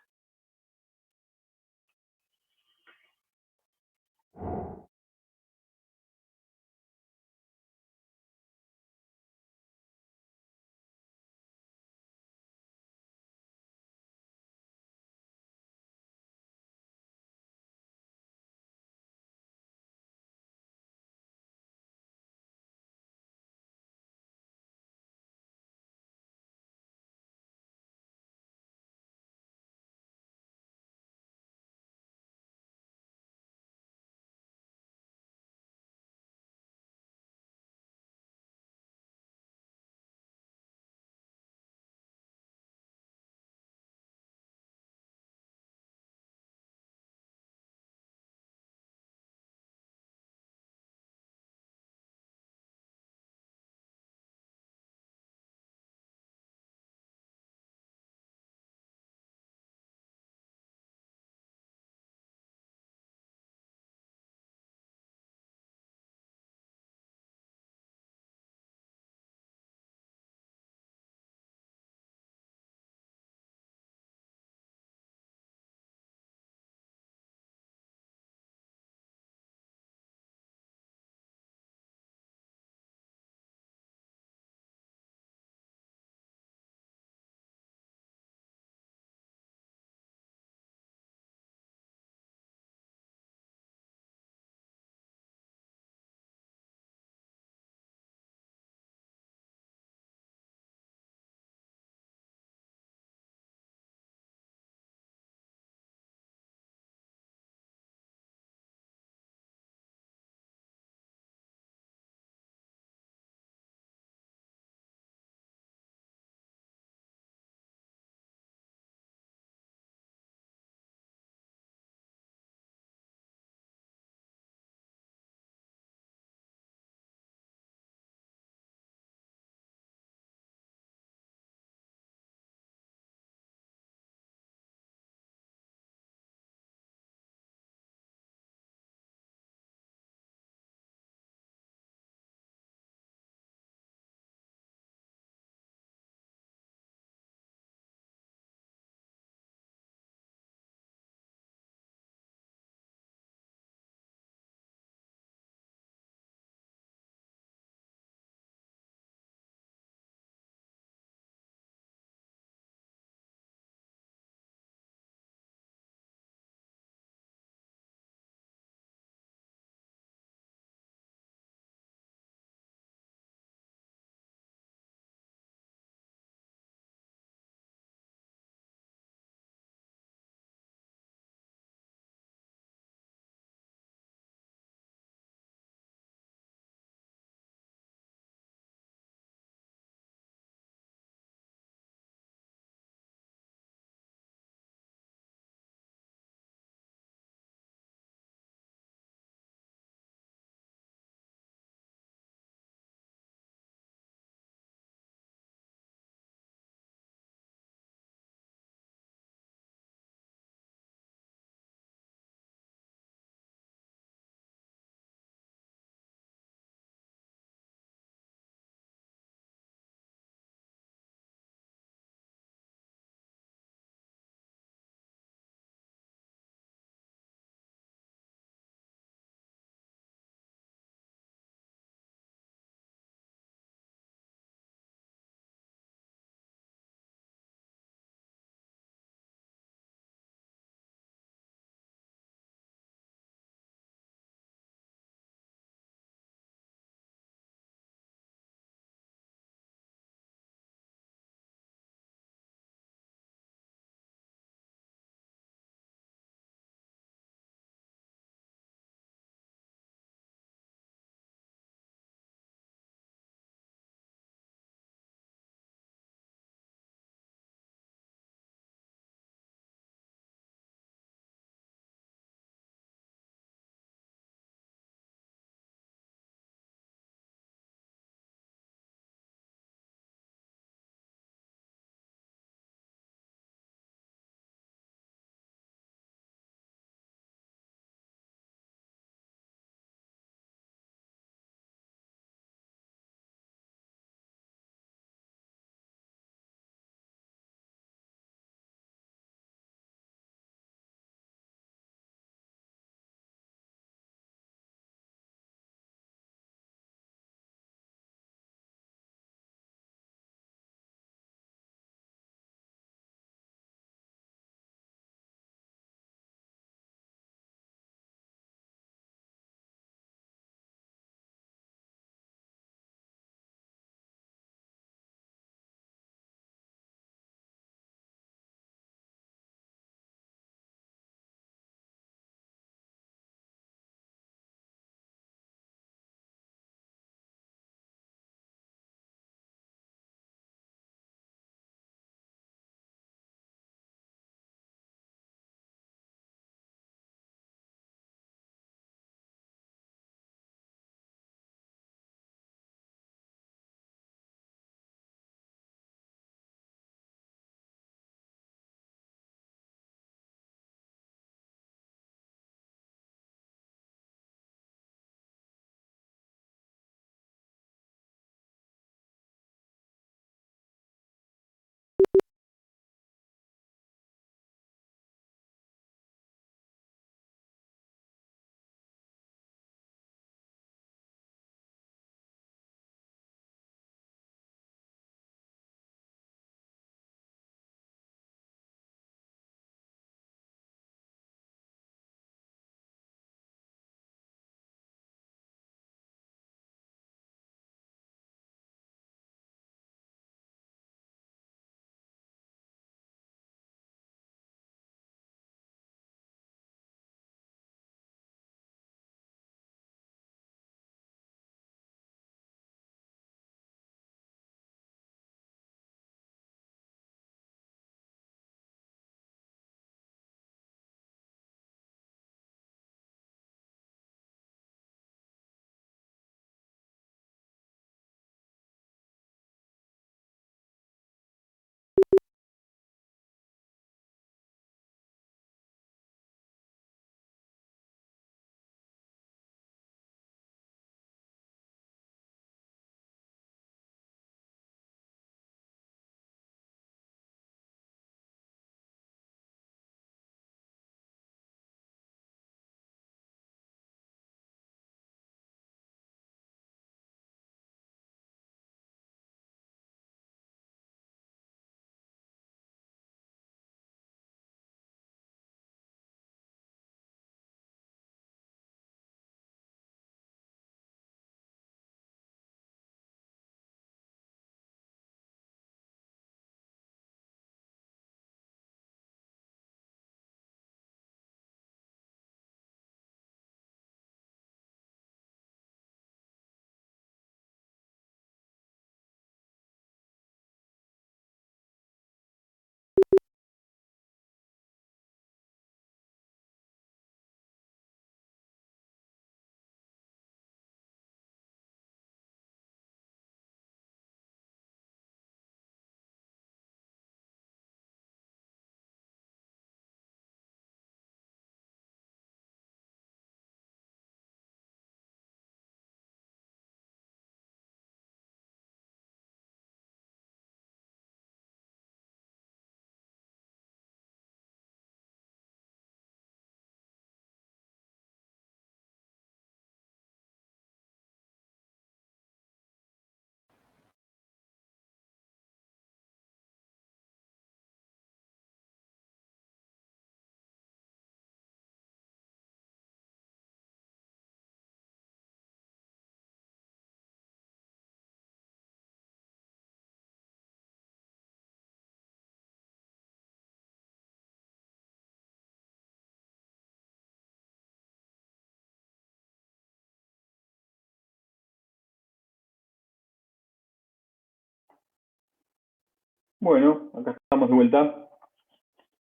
Bueno, acá estamos de vuelta.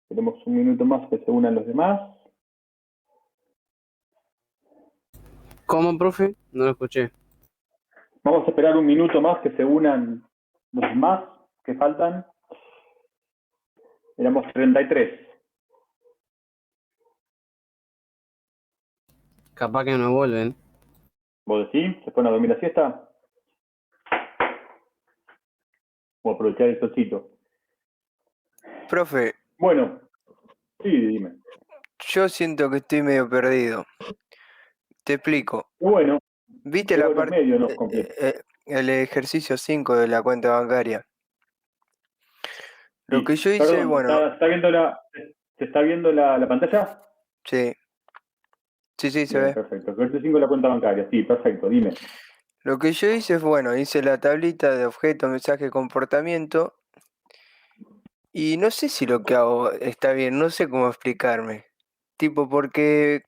Tenemos un minuto más que se unan los demás. ¿Cómo, profe? No lo escuché. Vamos a esperar un minuto más que se unan los demás que faltan. Éramos 33. Capaz que no vuelven. ¿Vos decís? ¿Se fueron a dormir la siesta? O aprovechar el solcito. Profe, Bueno, sí, dime. yo siento que estoy medio perdido. Te explico. Bueno, ¿Viste qué la buenos parte, medios nos completan. el ejercicio 5 de la cuenta bancaria? Lo Sí. que yo hice, Perdón, bueno, ¿se está viendo la pantalla? sí, se Bien, ve. perfecto. Ejercicio 5 de la cuenta bancaria. Sí, perfecto, dime. Lo que yo hice es, bueno, hice la tablita de objeto, mensaje, comportamiento. Y no sé si lo que hago está bien, no sé cómo explicarme. Tipo, porque,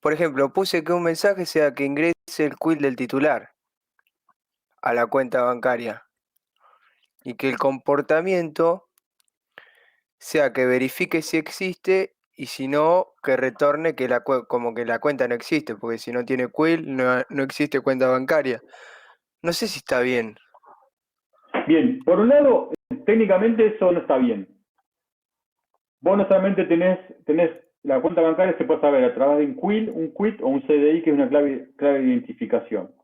por ejemplo, puse que un mensaje sea que ingrese el quill del titular a la cuenta bancaria. Y que el comportamiento sea que verifique si existe y si no, que retorne que como que la cuenta no existe, porque si no tiene quill no existe cuenta bancaria. No sé si está bien. Bien, por un lado, técnicamente eso no está bien. Vos no solamente tenés la cuenta bancaria, se puede saber a través de un quill, un quit o un CDI, que es una clave de identificación.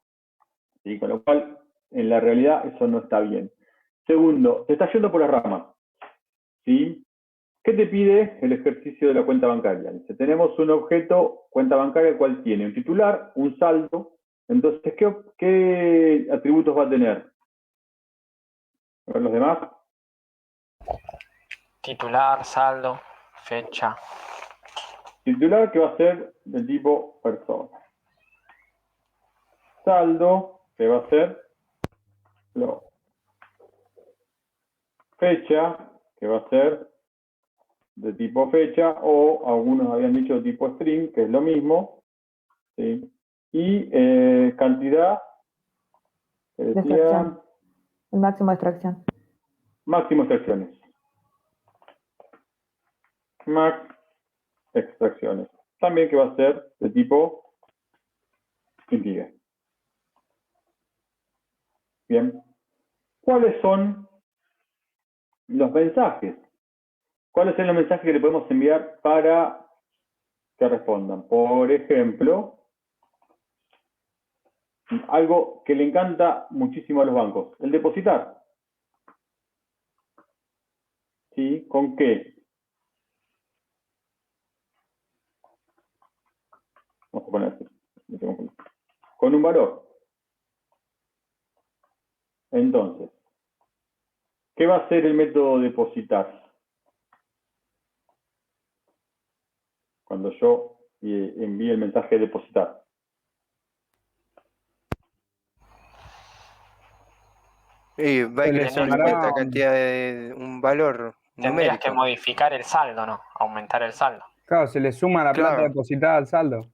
¿Sí? Con lo cual, en la realidad, eso no está bien. Segundo, te está yendo por las ramas. ¿Sí? ¿Qué te pide el ejercicio de la cuenta bancaria? Dice, tenemos un objeto, cuenta bancaria, el cual tiene un titular, un saldo. Entonces, ¿qué atributos va a tener? A ver los demás. Titular, saldo, fecha. Titular, que va a ser del tipo persona. Saldo, que va a ser flow. Fecha, que va a ser de tipo fecha, o algunos habían dicho tipo string, que es lo mismo. ¿Sí? Y cantidad, que De decía extracción. El máximo de extracción. máximo extracciones. Max extracciones. También que va a ser de tipo integer. Bien. ¿Cuáles son los mensajes? ¿Cuáles son los mensajes que le podemos enviar para que respondan? Por ejemplo, algo que le encanta muchísimo a los bancos, el depositar. ¿Sí? ¿Con qué? Vamos a poner así. Con un valor. Entonces, ¿qué va a hacer el método depositar? Cuando yo envíe el mensaje de depositar. Y va a Se le ingresar sumará cierta cantidad de un valor Tendrías que numérico. modificar el saldo, ¿no? Aumentar el saldo. Claro, se le suma la plata Claro. depositada al saldo.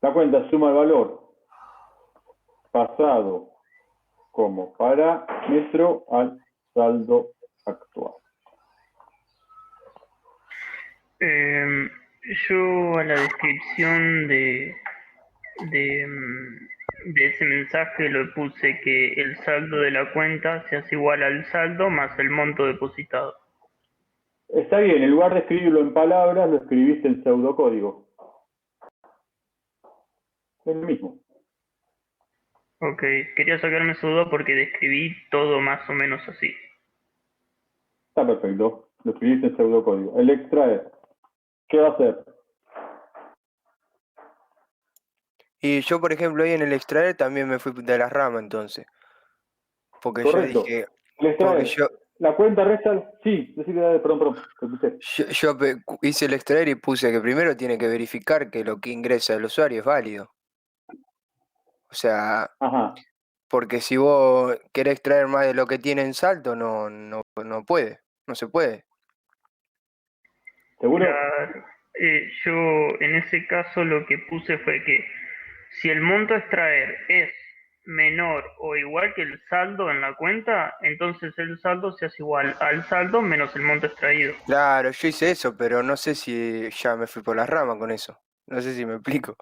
La cuenta suma el valor pasado como parámetro al saldo actual. Yo a la descripción de ese mensaje le puse que el saldo de la cuenta se hace igual al saldo más el monto depositado. Está bien, en lugar de escribirlo en palabras, lo escribiste en pseudocódigo. Es lo mismo. Ok, quería sacarme esa duda porque describí todo más o menos así. Está perfecto. Lo escribiste en pseudocódigo. El extraer. ¿Qué va a hacer? Y yo, por ejemplo, ahí en el extraer también me fui de la rama entonces. Porque Correcto. yo dije, El extraer. porque La cuenta resta. Sí, perdón, te escuché. hice el extraer y puse que primero tiene que verificar que lo que ingresa el usuario es válido. O sea, Ajá. porque si vos querés extraer más de lo que tiene en saldo, no puede, no se puede. ¿Seguro? Claro. Yo en ese caso lo que puse fue que si el monto a extraer es menor o igual que el saldo en la cuenta, entonces el saldo se hace igual al saldo menos el monto extraído. Claro, yo hice eso, pero no sé si ya me fui por las ramas con eso. No sé si me explico.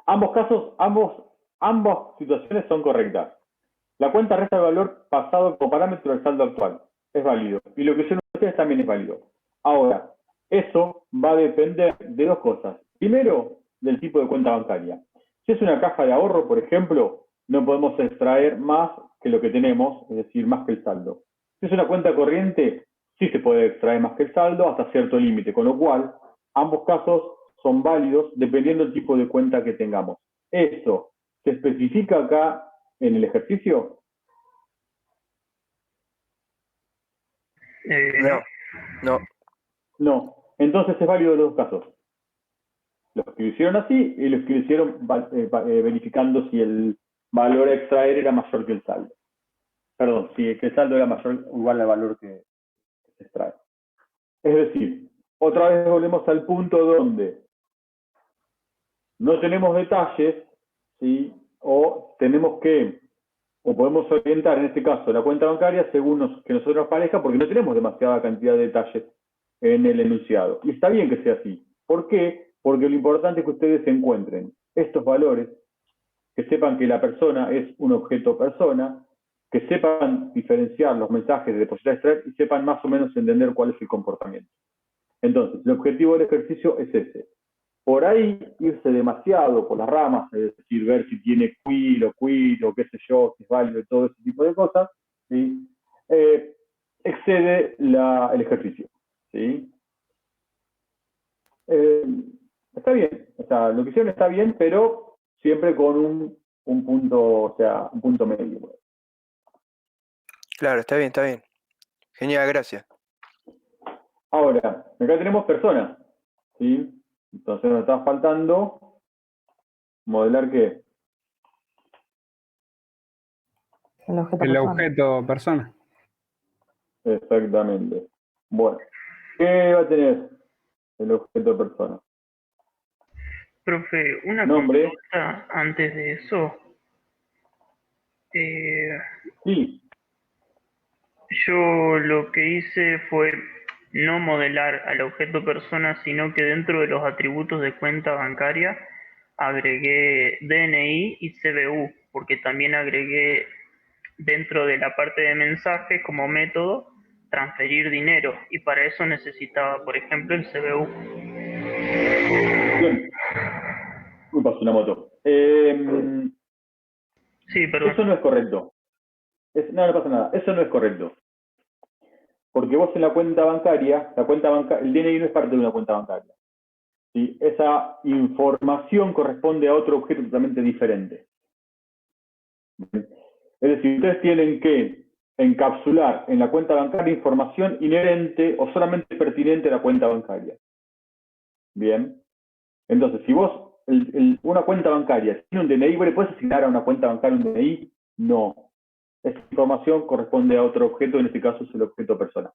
Ambos casos, ambas situaciones son correctas. La cuenta resta el valor pasado como parámetro del saldo actual. Es válido. Y lo que hicieron ustedes también es válido. Ahora, eso va a depender de dos cosas. Primero, del tipo de cuenta bancaria. Si es una caja de ahorro, por ejemplo, no podemos extraer más que lo que tenemos, es decir, más que el saldo. Si es una cuenta corriente, sí se puede extraer más que el saldo hasta cierto límite, con lo cual ambos casos son válidos dependiendo del tipo de cuenta que tengamos. Eso se especifica acá en el ejercicio. No, no. No. Entonces es válido los dos casos. Los que lo hicieron así y los que lo hicieron verificando si el valor a extraer era mayor que el saldo. Perdón, si el saldo era mayor o igual al valor que se extrae. Es decir, otra vez volvemos al punto donde no tenemos detalles, ¿sí? O tenemos que, o podemos orientar en este caso la cuenta bancaria según que nosotros nos parezca, porque no tenemos demasiada cantidad de detalles en el enunciado. Y está bien que sea así. ¿Por qué? Porque lo importante es que ustedes encuentren estos valores, que sepan que la persona es un objeto persona, que sepan diferenciar los mensajes de depositar y extraer y sepan más o menos entender cuál es el comportamiento. Entonces, el objetivo del ejercicio es ese. Por ahí, irse demasiado por las ramas, es decir, ver si tiene quil o qué sé yo, si es válido y todo ese tipo de cosas, ¿sí? Excede el ejercicio. ¿Sí? Está bien, o sea, lo que hicieron está bien, pero siempre con un punto, o sea, un punto medio. Claro, está bien, está bien. Genial, gracias. Ahora, acá tenemos personas, ¿sí? Entonces nos está faltando modelar ¿qué? El objeto persona. Exactamente. Bueno, ¿qué va a tener el objeto persona? Profe, una Nombre. consulta antes de eso. Sí. Yo lo que hice fue no modelar al objeto persona, sino que dentro de los atributos de cuenta bancaria agregué DNI y CBU, porque también agregué dentro de la parte de mensajes como método transferir dinero, y para eso necesitaba, por ejemplo, el CBU. Bien. Uy, pasó una moto. Sí, perdón. Eso no es correcto. No pasa nada. Eso no es correcto. Porque vos en la cuenta bancaria, el DNI no es parte de una cuenta bancaria. ¿Sí? Esa información corresponde a otro objeto totalmente diferente. Es decir, ustedes tienen que encapsular en la cuenta bancaria información inherente o solamente pertinente a la cuenta bancaria. Bien. Entonces, si vos, una cuenta bancaria tiene un DNI, ¿vos le puedes asignar a una cuenta bancaria un DNI? No. Esa información corresponde a otro objeto, en este caso es el objeto persona.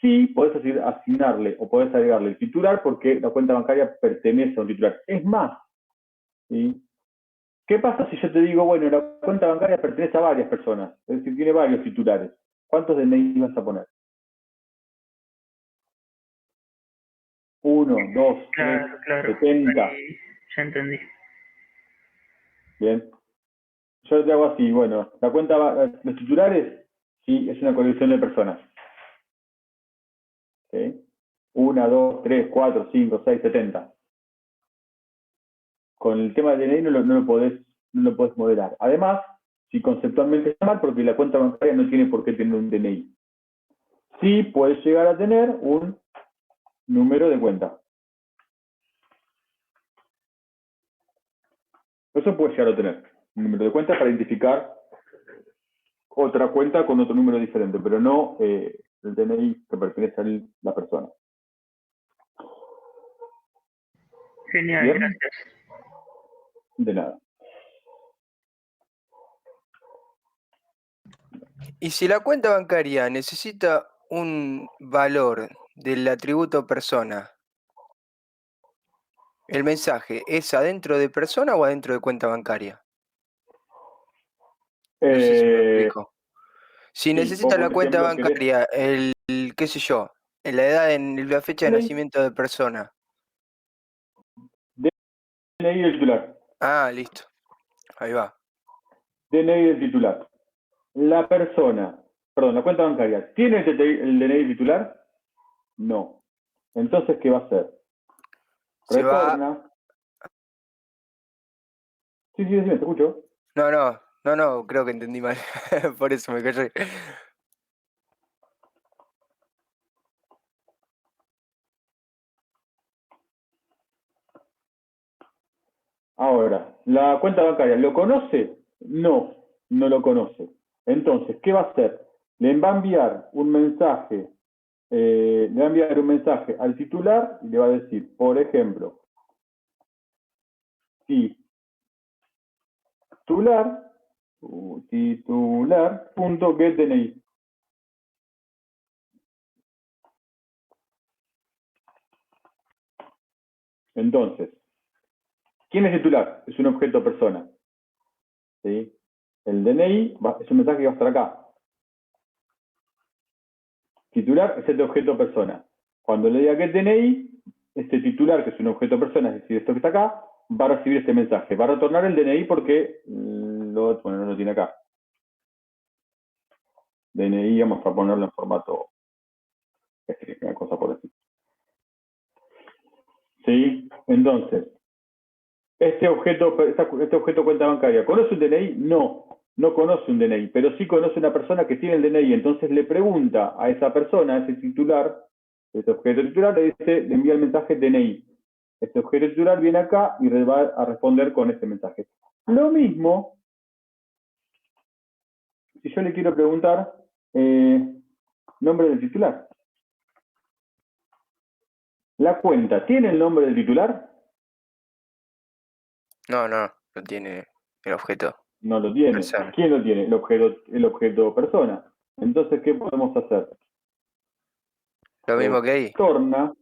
Sí, podés asignarle o podés agregarle el titular porque la cuenta bancaria pertenece a un titular. Es más, ¿sí? ¿Qué pasa si yo te digo, bueno, la cuenta bancaria pertenece a varias personas? Es decir, tiene varios titulares. ¿Cuántos DNI vas a poner? 1, 2, 3, Claro. 70. Ahí ya entendí. Bien. Yo te hago así, bueno, los titulares, sí, es una colección de personas. ¿Sí? 1, 2, 3, 4, 5, 6, 70. Con el tema del DNI no lo podés modelar. Además, si conceptualmente está mal, porque la cuenta bancaria no tiene por qué tener un DNI. Sí puedes llegar a tener un número de cuenta. Eso puedes llegar a tener. Un número de cuenta para identificar otra cuenta con otro número diferente, pero no el DNI que pertenece a la persona. Genial, ¿Bien? gracias. De nada. Y si la cuenta bancaria necesita un valor del atributo persona, ¿El mensaje es adentro de persona o adentro de cuenta bancaria? No sé si me explico. Si sí, necesita vos, la por cuenta ejemplo, querés bancaria, qué sé yo, en la edad, en la fecha de DNI, nacimiento de persona. DNI del titular. Ah, listo. Ahí va. DNI del titular. La persona, perdón, la cuenta bancaria, ¿tiene el DNI titular? No. Entonces, ¿qué va a hacer? Se va. Retorna. Sí, te escucho. No, creo que entendí mal. Por eso me callé. Ahora, la cuenta bancaria, ¿lo conoce? No, no lo conoce. Entonces, ¿qué va a hacer? Le va a enviar un mensaje, al titular y le va a decir, por ejemplo, titular.getDNI. Entonces, ¿quién es titular? Es un objeto persona. ¿Sí? El DNI es un mensaje que va a estar acá. Titular es este objeto persona. Cuando le diga getDNI, este titular, que es un objeto persona, es decir, esto que está acá, va a recibir este mensaje. Va a retornar el DNI porque no lo tiene acá. DNI, vamos a ponerlo en formato, una cosa por así. ¿Sí? Entonces, este objeto cuenta bancaria, ¿conoce un DNI? No conoce un DNI, pero sí conoce una persona que tiene el DNI. Entonces le pregunta a esa persona, a ese titular, este objeto titular, le envía el mensaje DNI. Este objeto titular viene acá y va a responder con este mensaje. Lo mismo, si yo le quiero preguntar nombre del titular. ¿La cuenta tiene el nombre del titular? No tiene el objeto. No lo tiene. Persona. ¿Quién lo tiene? El objeto persona. Entonces, ¿qué podemos hacer? Lo mismo que ahí. Retorna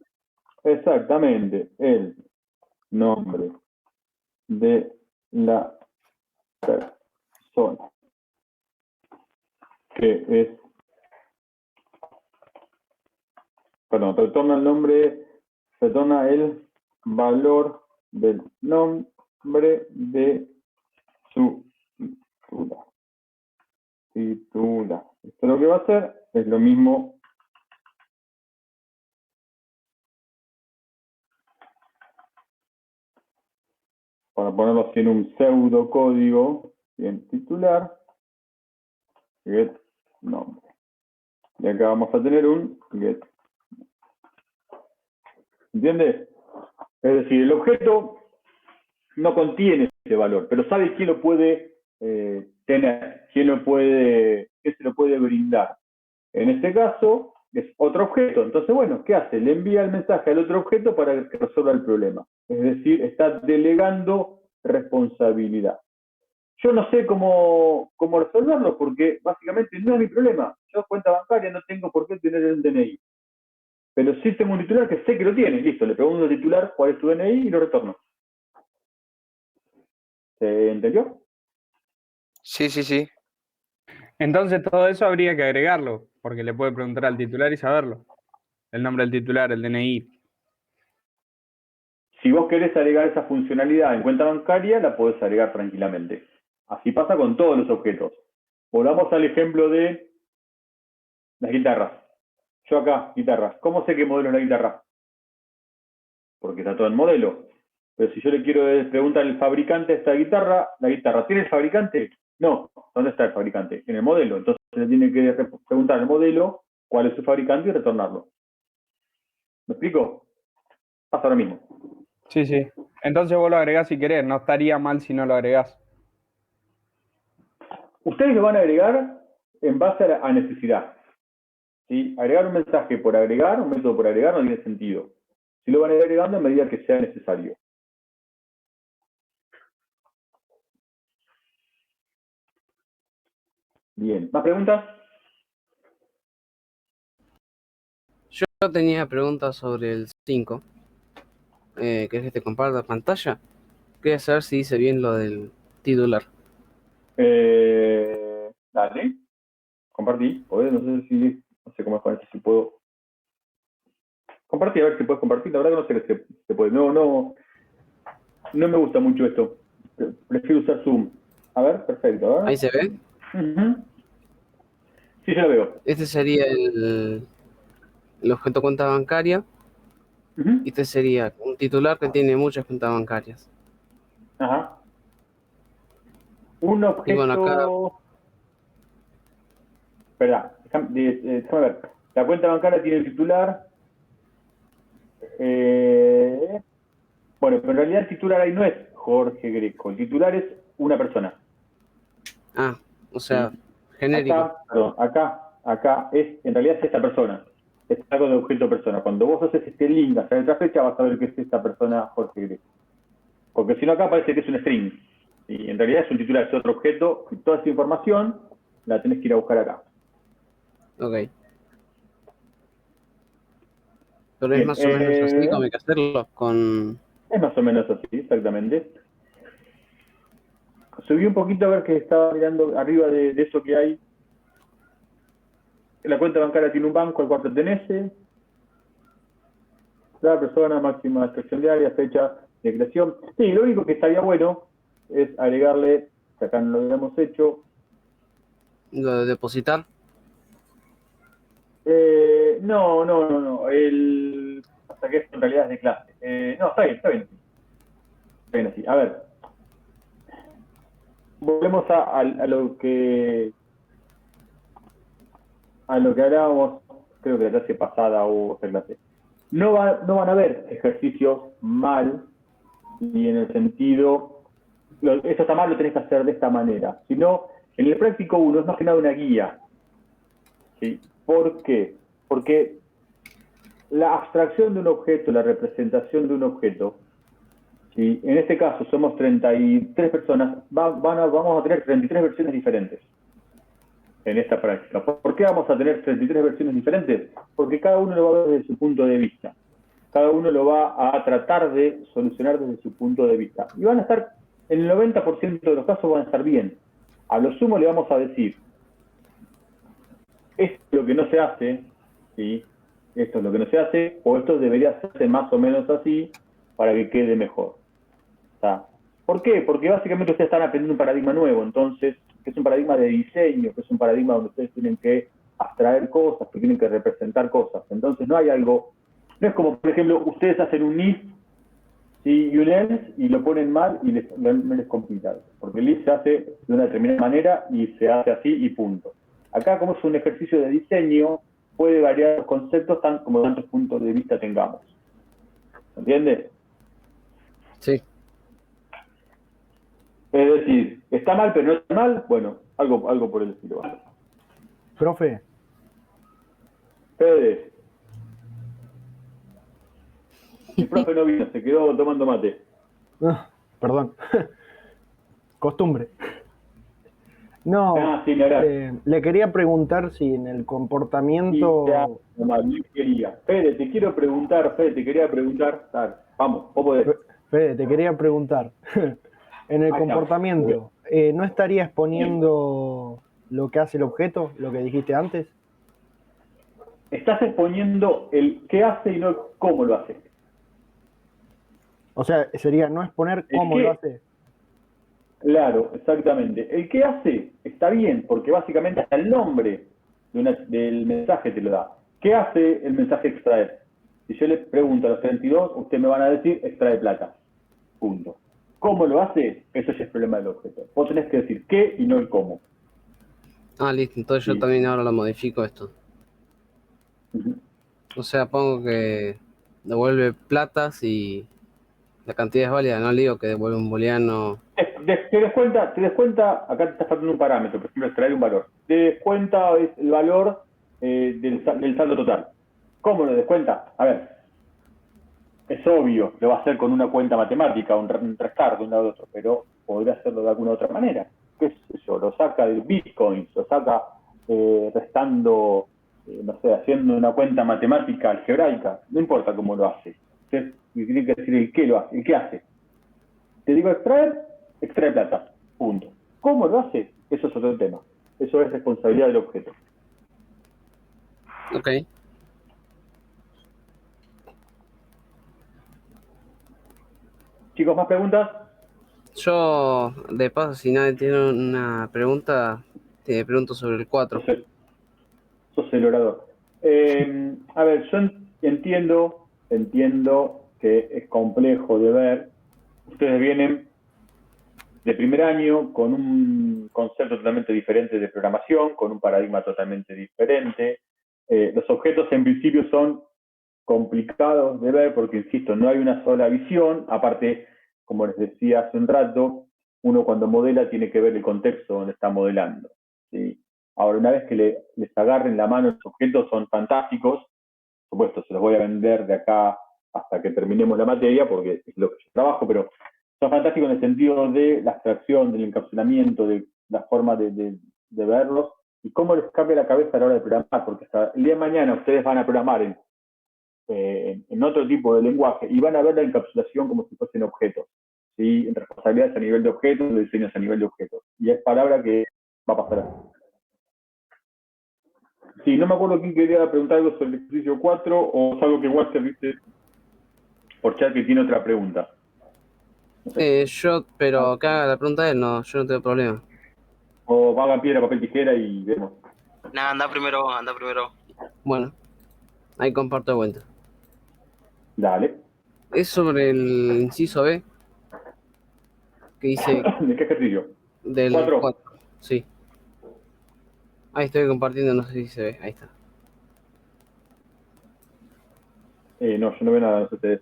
exactamente el nombre de la persona, que es, perdón, retorna el valor del nombre de su titular. Esto lo que va a hacer es lo mismo. Para ponerlo así en un pseudocódigo, bien, titular, get nombre. Y acá vamos a tener un get. ¿Entiendes? Es decir, el objeto no contiene ese valor, pero sabe quién lo puede tener, quién se lo puede brindar. En este caso, es otro objeto. Entonces, bueno, ¿qué hace? Le envía el mensaje al otro objeto para que resuelva el problema. Es decir, está delegando responsabilidad. Yo no sé cómo resolverlo porque básicamente no es mi problema. Yo cuenta bancaria no tengo por qué tener el DNI. Pero sí tengo un titular que sé que lo tiene. Listo, le pregunto al titular cuál es tu DNI y lo retorno. ¿Se entendió? Sí. Entonces todo eso habría que agregarlo, porque le puede preguntar al titular y saberlo. El nombre del titular, el DNI. Si vos querés agregar esa funcionalidad en cuenta bancaria, la podés agregar tranquilamente. Así pasa con todos los objetos. Volvamos al ejemplo de las guitarras. Yo acá, guitarras. ¿Cómo sé qué modelo es la guitarra? Porque está todo en modelo. Pero si yo le quiero preguntar al fabricante de esta guitarra, ¿la guitarra tiene el fabricante? No. ¿Dónde está el fabricante? En el modelo. Entonces le tiene que preguntar al modelo cuál es su fabricante y retornarlo. ¿Me explico? Pasa ahora mismo. Sí. Entonces vos lo agregás si querés, no estaría mal si no lo agregás. Ustedes lo van a agregar en base a necesidad. ¿Sí? Agregar un mensaje por agregar, un método por agregar, no tiene sentido. Si lo van a ir agregando a medida que sea necesario. Bien. ¿Más preguntas? Yo tenía preguntas sobre el 5. ¿querés que te comparta pantalla? Quería saber si dice bien lo del titular. Dale, compartí. No sé cómo es con esto, si puedo. Compartí, a ver si puedes compartir. La verdad que no sé si se puede. No me gusta mucho esto. Prefiero usar Zoom. A ver, perfecto. A ver. Ahí se ve. Sí, yo lo veo. Este sería el objeto cuenta bancaria. Y este sería un titular que tiene muchas cuentas bancarias. Ajá. Un objeto. Y bueno, acá. Espera, déjame ver. La cuenta bancaria tiene el titular. Bueno, pero en realidad el titular ahí no es Jorge Greco. El titular es una persona. Ah, o sea, Sí. genérico. Acá en realidad es esta persona. Está con el objeto persona. Cuando vos haces este link hacia otra fecha, vas a ver que es esta persona Jorge Greco. Porque si no, acá parece que es un string. Y en realidad es un titular, es otro objeto. Y toda esa información la tenés que ir a buscar acá. Ok. Pero Bien, es más o menos así como hay que hacerlo con... Es más o menos así, exactamente. Subí un poquito a ver que estaba mirando arriba de eso que hay. La cuenta bancaria tiene un banco, el cual pertenece. La persona, máxima extracción diaria, fecha de creación. Sí, lo único que estaría bueno es agregarle, que acá no lo habíamos hecho. ¿Lo de depositar? No. Hasta que esto en realidad es de clase. No, está bien. Está bien así. A ver. Volvemos a lo que hablábamos, creo que la clase pasada o esta clase. No van a haber ejercicios mal, y en el sentido, eso está mal, lo tenés que hacer de esta manera, sino en el práctico 1 es más que nada una guía. ¿Sí? ¿Por qué? Porque la abstracción de un objeto, la representación de un objeto, ¿sí? En este caso somos 33 personas, vamos a tener 33 versiones diferentes en esta práctica. ¿Por qué vamos a tener 33 versiones diferentes? Porque cada uno lo va a ver desde su punto de vista. Cada uno lo va a tratar de solucionar desde su punto de vista. Y van a estar, en el 90% de los casos van a estar bien. A lo sumo le vamos a decir, esto es lo que no se hace, ¿sí? Esto es lo que no se hace, o esto debería hacerse más o menos así para que quede mejor. ¿Está? ¿Por qué? Porque básicamente ustedes están aprendiendo un paradigma nuevo, entonces, que es un paradigma de diseño, que es un paradigma donde ustedes tienen que abstraer cosas, que tienen que representar cosas. Entonces no hay algo, no es como, por ejemplo, ustedes hacen un if, ¿sí? Y un else, y lo ponen mal y no les compita. Porque el if se hace de una determinada manera y se hace así y punto. Acá, como es un ejercicio de diseño, puede variar los conceptos como tantos puntos de vista tengamos. ¿Entiendes? Sí. Es decir, ¿está mal pero no está mal? Bueno, algo por el estilo. Profe. Fede. El profe no vino, se quedó tomando mate. Perdón. Costumbre. No, sí, le quería preguntar si en el comportamiento... Fede, te quería preguntar. Dale, vamos, vos podés. Fede, te quería preguntar. En el comportamiento, ¿no estaría exponiendo lo que hace el objeto, lo que dijiste antes? Estás exponiendo el qué hace y no cómo lo hace. O sea, sería no exponer cómo lo hace. Claro, exactamente. El qué hace está bien, porque básicamente hasta el nombre del mensaje te lo da. ¿Qué hace el mensaje extraer? Si yo le pregunto a los 32, ustedes me van a decir extrae plata. Punto. ¿Cómo lo hace? Eso ya es problema del objeto. Vos tenés que decir qué y no el cómo. Ah, listo. Entonces yo también ahora lo modifico esto. O sea, pongo que devuelve platas y la cantidad es válida. No le digo que devuelve un booleano. Te des cuenta, acá te está faltando un parámetro, por ejemplo, extraer un valor. Te des cuenta es el valor del saldo total. ¿Cómo lo des cuenta? A ver, es obvio, lo va a hacer con una cuenta matemática, un restar de un lado al otro, pero podría hacerlo de alguna otra manera. ¿Qué sé yo? Lo saca de bitcoins, lo saca restando, no sé, haciendo una cuenta matemática algebraica, no importa cómo lo hace. Entonces, y tiene que decir el qué lo hace, el qué hace. Te digo extraer, extrae plata, punto. ¿Cómo lo hace? Eso es otro tema. Eso es responsabilidad del objeto. Ok. Chicos, ¿más preguntas? Yo, de paso, si nadie tiene una pregunta, te pregunto sobre el 4. Sos el orador. A ver, yo entiendo que es complejo de ver. Ustedes vienen de primer año con un concepto totalmente diferente de programación, con un paradigma totalmente diferente. Los objetos en principio son complicados de ver porque, insisto, no hay una sola visión. Aparte, como les decía hace un rato, uno cuando modela tiene que ver el contexto donde está modelando, ¿sí? Ahora, una vez que les agarren la mano los objetos, son fantásticos. Por supuesto, se los voy a vender de acá hasta que terminemos la materia, porque es lo que yo trabajo, pero son fantásticos en el sentido de la abstracción, del encapsulamiento, de la forma de verlos, y cómo les cambia la cabeza a la hora de programar, porque hasta el día de mañana ustedes van a programar en otro tipo de lenguaje y van a ver la encapsulación como si fuesen objetos, ¿sí? Responsabilidades a nivel de objetos, diseños a nivel de objetos. Y es palabra que va a pasar así. Sí, no me acuerdo quién quería preguntar algo sobre el ejercicio 4 o es algo que Walter dice por chat que tiene otra pregunta. No sé. Pero que haga la pregunta de él, no, yo no tengo problema. O hagan piedra, papel, tijera y vemos. Nada, anda primero. Bueno, ahí comparto de vuelta. Dale. Es sobre el inciso B, que dice... ¿De qué ejercicio? Del 4. Sí. Ahí estoy compartiendo, no sé si se ve. Ahí está. No, yo no veo nada, no sé ustedes.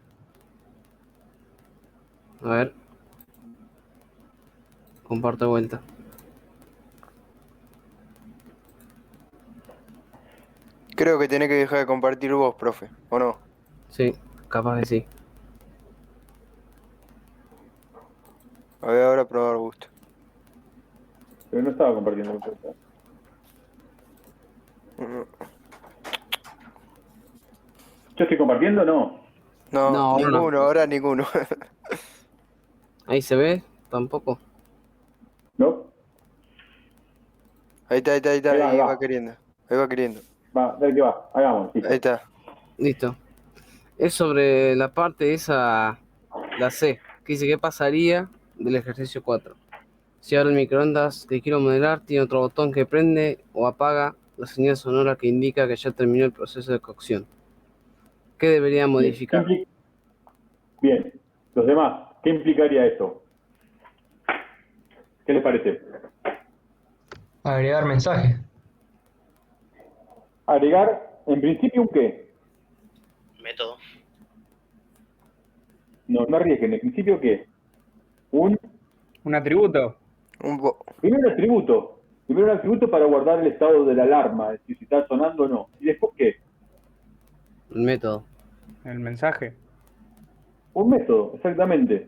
A ver. Comparto de vuelta. Creo que tenés que dejar de compartir vos, profe, ¿o no? Sí, capaz que sí. A ver, ahora probar gusto. Pero no estaba compartiendo. ¿Yo estoy compartiendo? No. No, ninguno, no. ahora ninguno. Ahí se ve, tampoco. ¿No? Ahí está, ahí va queriendo. Va, a ver qué va, hagamos. Ahí está. Listo. Es sobre la parte esa, la C, que dice qué pasaría del ejercicio 4. Si ahora el microondas que quiero modelar tiene otro botón que prende o apaga la señal sonora que indica que ya terminó el proceso de cocción. ¿Qué debería modificar? Bien, los demás, ¿qué implicaría eso? ¿Qué les parece? Agregar mensaje. Agregar, en principio, ¿un qué? Método. No arriesguen, en principio, ¿qué? Un atributo. Primero un atributo para guardar el estado de la alarma, es decir, si está sonando o no. ¿Y después qué? El método. El mensaje. Un método, exactamente.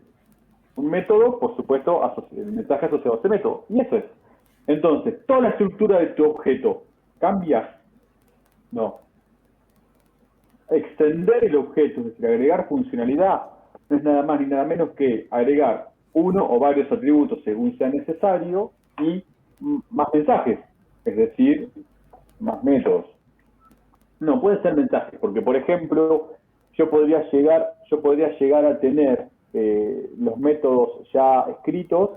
Un método, por supuesto, el mensaje asociado a ese método. Y eso es. Entonces, ¿toda la estructura de tu objeto cambia? No. Extender el objeto, es decir, agregar funcionalidad, no es nada más ni nada menos que agregar uno o varios atributos según sea necesario y más mensajes, es decir, más métodos. No, pueden ser mensajes, porque por ejemplo, yo podría llegar a tener los métodos ya escritos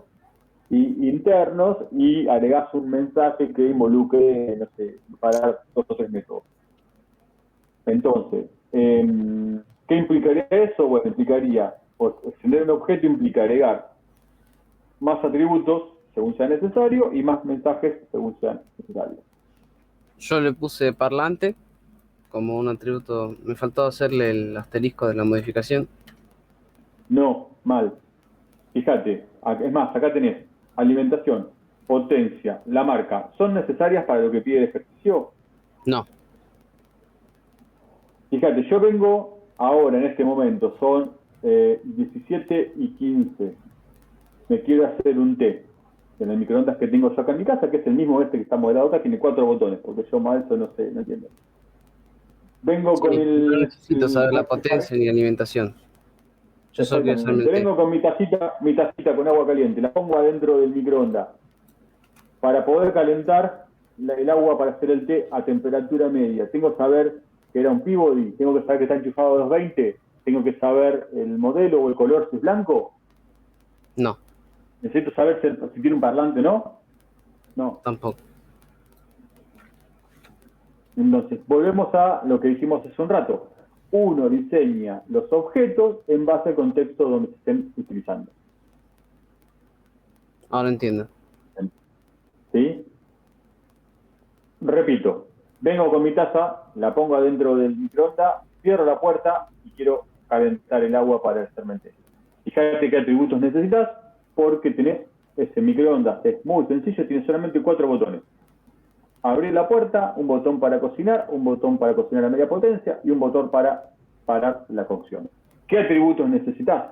y internos y agregás un mensaje que involucre, no sé, para 2 o 3 métodos. Entonces, ¿qué implicaría eso? Bueno, implicaría, extender un objeto implica agregar más atributos según sea necesario y más mensajes según sean necesarios. Yo le puse parlante como un atributo. Me faltó hacerle el asterisco de la modificación. No, mal. Fíjate, es más, acá tenés alimentación, potencia, la marca. ¿Son necesarias para lo que pide el ejercicio? No. Fíjate, yo vengo ahora, en este momento, son 17 y 15. Me quiero hacer un té. En el microondas que tengo yo acá en mi casa, que es el mismo que está modelado acá, tiene 4 botones, porque yo más eso no sé, no entiendo. Vengo con No necesito saber la potencia ni la alimentación. Yo solo quiero Exactamente. solamente. Vengo con mi tacita con agua caliente, la pongo adentro del microondas para poder calentar el agua para hacer el té a temperatura media. Tengo que saber que era un Peabody, tengo que saber que está enchufado a 220, tengo que saber el modelo o el color, si es blanco. No, Necesito saber si tiene un parlante o no. No. tampoco. Entonces, volvemos a lo que dijimos hace un rato. Uno diseña los objetos en base al contexto donde se estén utilizando. Ahora entiendo. ¿Sí? Repito, vengo con mi taza, la pongo adentro del microondas, cierro la puerta y quiero calentar el agua para hacerme el té. Fíjate qué atributos necesitas, porque tenés ese microondas, es muy sencillo, tiene solamente 4 botones. Abrir la puerta, un botón para cocinar, un botón para cocinar a media potencia y un botón para parar la cocción. ¿Qué atributos necesitas?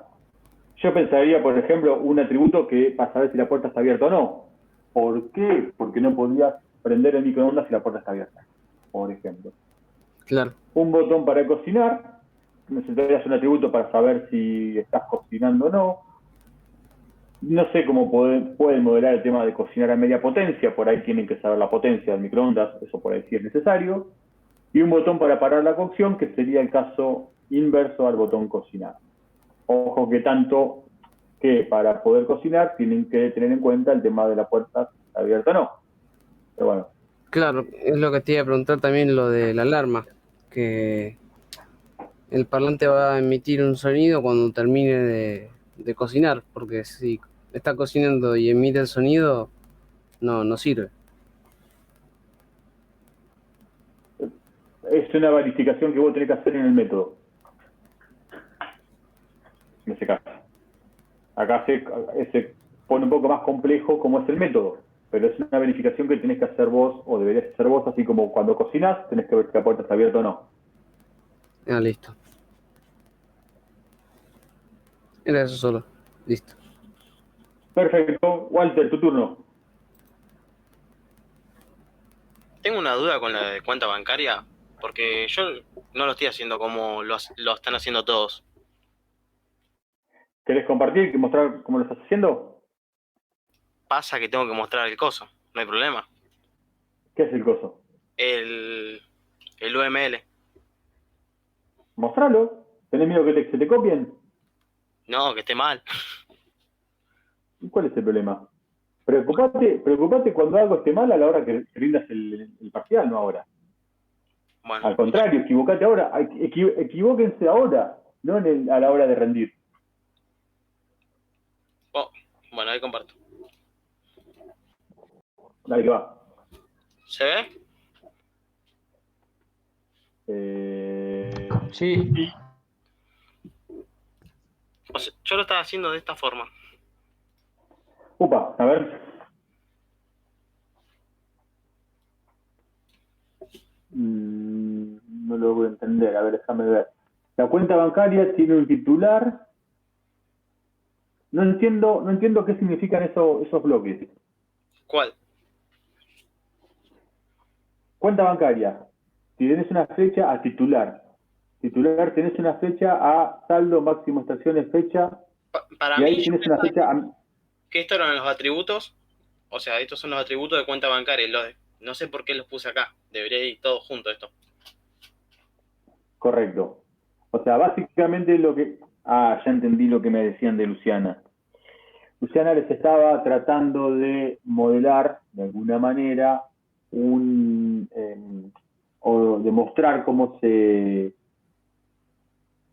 Yo pensaría, por ejemplo, un atributo que para saber si la puerta está abierta o no. ¿Por qué? Porque no podías prender el microondas si la puerta está abierta, por ejemplo. Claro. Un botón para cocinar, necesitarías un atributo para saber si estás cocinando o no. No sé cómo pueden modelar el tema de cocinar a media potencia, por ahí tienen que saber la potencia del microondas, eso por ahí sí es necesario. Y un botón para parar la cocción, que sería el caso inverso al botón cocinar. Ojo que tanto que para poder cocinar tienen que tener en cuenta el tema de la puerta abierta o no. Pero bueno. Claro, es lo que te iba a preguntar también, lo de la alarma, que el parlante va a emitir un sonido cuando termine de cocinar, porque si está cocinando y emite el sonido, no sirve. Es una verificación que vos tenés que hacer en el método. En ese caso. Acá se pone un poco más complejo como es el método, pero es una verificación que tenés que hacer vos, o deberías hacer vos, así como cuando cocinas, tenés que ver si la puerta está abierta o no. Ah, listo. Era eso solo. Listo. Perfecto. Walter, tu turno. Tengo una duda con la de cuenta bancaria, porque yo no lo estoy haciendo como lo están haciendo todos. ¿Querés compartir y mostrar cómo lo estás haciendo? Pasa que tengo que mostrar el coso, no hay problema. ¿Qué es el coso? El UML. Mostralo. ¿Tenés miedo que se te copien? No, que esté mal. ¿Y cuál es el problema? Preocupate cuando algo esté mal a la hora que rindas el parcial, no ahora. Bueno. Al contrario, equivocate ahora. Equivóquense ahora, no a la hora de rendir. Oh, bueno, ahí comparto. Dale que va. ¿Se ve? Sí. O sea, yo lo estaba haciendo de esta forma. Upa, a ver. No lo voy a entender. A ver, déjame ver. La cuenta bancaria tiene un titular. No entiendo qué significan esos bloques. ¿Cuál? Cuenta bancaria. Tienes una fecha a titular. Titular tenés una fecha a saldo, máximo, estaciones, fecha. Para y ahí mí, tienes una fecha a... que estos eran los atributos. O sea, estos son los atributos de cuenta bancaria. No sé por qué los puse acá. Debería ir todo junto esto. Correcto. O sea, básicamente lo que... Ah, ya entendí lo que me decían de Luciana. Luciana les estaba tratando de modelar, de alguna manera, o demostrar cómo se...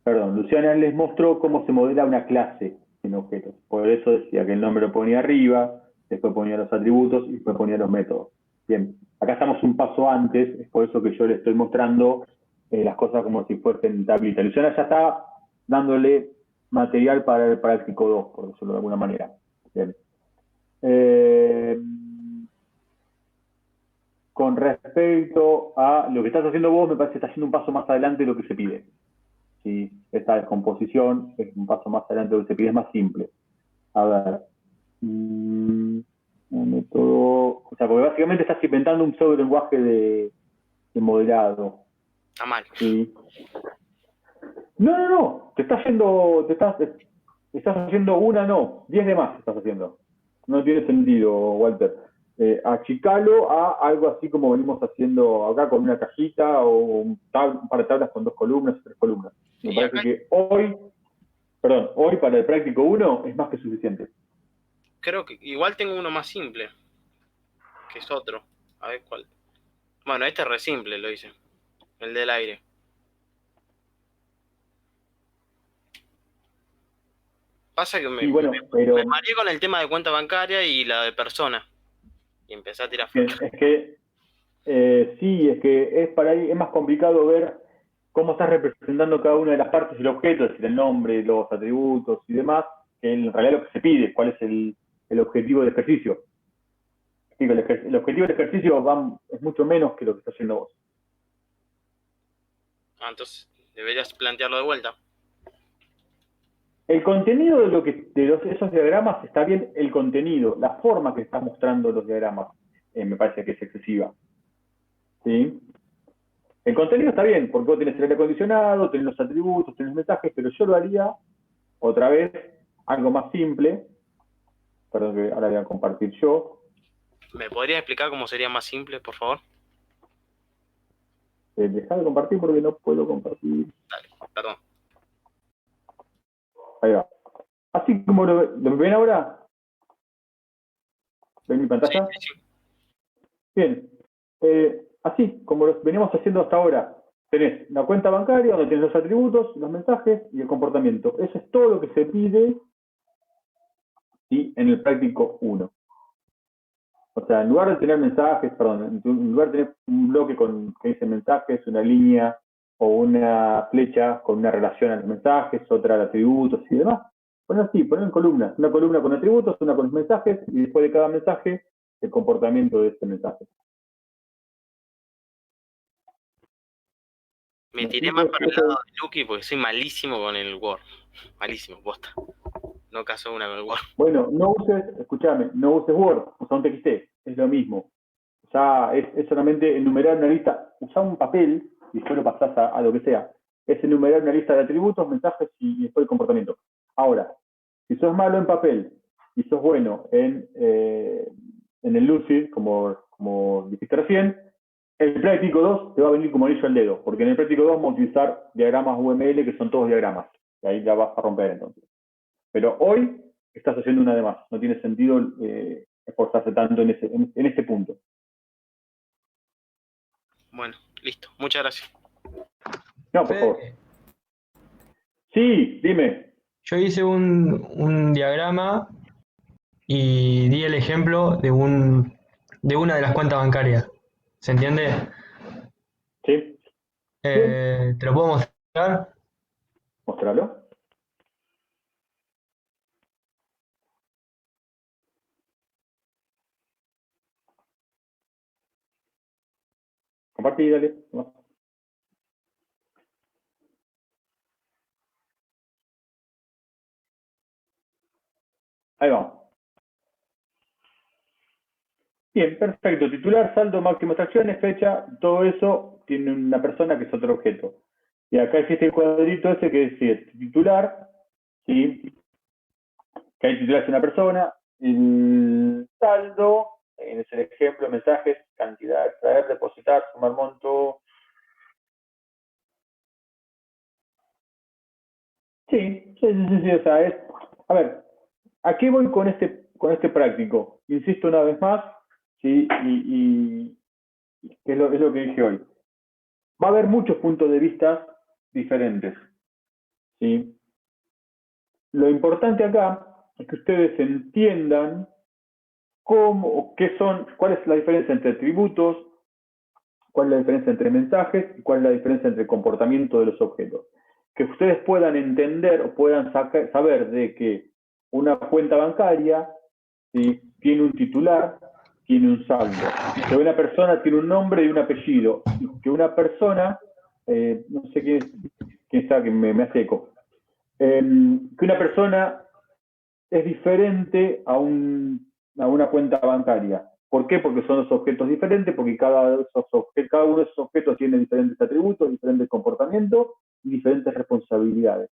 Perdón, Luciana les mostró cómo se modela una clase en objetos. Por eso decía que el nombre lo ponía arriba, después ponía los atributos y después ponía los métodos. Bien, acá estamos un paso antes, es por eso que yo les estoy mostrando las cosas como si fuesen tablita. Luciana ya está dándole material para el práctico 2, por decirlo de alguna manera. Bien. Con respecto a lo que estás haciendo vos, me parece que estás haciendo un paso más adelante de lo que se pide. ¿Sí? Esta descomposición es un paso más adelante de lo que se pide, es más simple. A ver. Método, o sea, porque básicamente estás inventando un pseudo lenguaje de modelado. Está mal. ¿Sí? No, estás haciendo una, no, 10 de más estás haciendo. No tiene sentido, Walter. Achicalo a algo así como venimos haciendo acá con una cajita o un par de tablas con 2 columnas o 3 columnas. Me parece que hoy para el práctico 1 es más que suficiente. Creo que igual tengo uno más simple, que es otro. A ver cuál. Bueno, este es re simple, lo hice. El del aire. Pasa que me mareé con el tema de cuenta bancaria y la de persona. Y empecé a tirar flecha. Es que es para ahí, es más complicado ver cómo estás representando cada una de las partes del objeto, es decir, el nombre, los atributos y demás, que en realidad lo que se pide, cuál es el objetivo del ejercicio. Digo, el objetivo del ejercicio es mucho menos que lo que estás haciendo vos. Entonces, deberías plantearlo de vuelta. El contenido de esos diagramas está bien, el contenido, la forma que están mostrando los diagramas, me parece que es excesiva. ¿Sí? El contenido está bien, porque vos tenés el aire acondicionado, tenés los atributos, tenés los mensajes, pero yo lo haría, otra vez, algo más simple. Perdón, que ahora voy a compartir yo. ¿Me podrías explicar cómo sería más simple, por favor? Dejá de compartir porque no puedo compartir. Dale, perdón. Ahí va. Así como lo ven ahora. ¿Ven mi pantalla? Sí. Bien. Así como lo venimos haciendo hasta ahora. Tenés la cuenta bancaria, donde tenés los atributos, los mensajes y el comportamiento. Eso es todo lo que se pide, ¿sí?, en el práctico 1. O sea, en lugar de tener mensajes, en lugar de tener un bloque que dice mensajes, una línea o una flecha con una relación a los mensajes, otra de atributos y demás, poner en columnas. Una columna con atributos, una con los mensajes, y después de cada mensaje, el comportamiento de este mensaje. Me tiré más para el lado de Lucky porque soy malísimo con el Word. Malísimo, posta. No caso una con el Word. Bueno, no uses Word, usa un TXT, es lo mismo. Ya es solamente enumerar una lista, usa un papel y después lo pasás a lo que sea. Es enumerar una lista de atributos, mensajes y después el comportamiento. Ahora, si sos malo en papel y sos bueno en el Lucid, como dijiste recién, el práctico 2 te va a venir como anillo al dedo, porque en el práctico 2 vamos a utilizar diagramas UML que son todos diagramas, y ahí ya vas a romper entonces. Pero hoy estás haciendo una de más, no tiene sentido esforzarse tanto en este punto. Bueno, listo, muchas gracias. No, por favor. Sí, dime. Yo hice un diagrama y di el ejemplo de una de las cuentas bancarias. ¿Se entiende? Sí. ¿Te lo puedo mostrar? Mostralo. Compartí, dale. Ahí vamos. Bien, perfecto. Titular, saldo, máximo extracciones, fecha, todo eso tiene una persona que es otro objeto. Y acá existe el cuadrito ese que dice titular, ¿sí? Que hay titular es una persona, el saldo, es el ejemplo, mensajes, cantidad, extraer, depositar, sumar monto. Sí, o sea, a ver, ¿a qué voy con este práctico? Insisto una vez más, ¿sí? Y es lo que dije hoy. Va a haber muchos puntos de vista diferentes, ¿sí? Lo importante acá es que ustedes entiendan cuál es la diferencia entre atributos, cuál es la diferencia entre mensajes y cuál es la diferencia entre el comportamiento de los objetos. Que ustedes puedan entender o puedan saber de que una cuenta bancaria, ¿sí?, tiene un titular, tiene un saldo. Que una persona tiene un nombre y un apellido. Que una persona, no sé quién sabe que me hace eco, que una persona es diferente a una cuenta bancaria. ¿Por qué? Porque son dos objetos diferentes, porque cada uno de esos objetos tiene diferentes atributos, diferentes comportamientos y diferentes responsabilidades.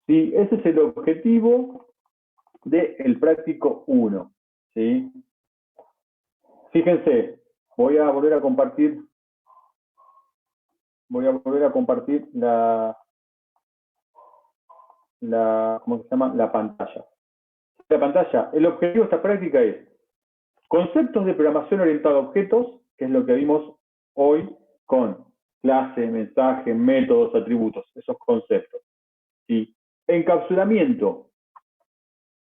¿Sí? Ese es el objetivo del práctico 1. ¿Sí? Fíjense, voy a volver a compartir ¿cómo se llama? La pantalla. La pantalla, el objetivo de esta práctica es conceptos de programación orientada a objetos, que es lo que vimos hoy con clase, mensaje, métodos, atributos, esos conceptos. ¿Sí? Encapsulamiento,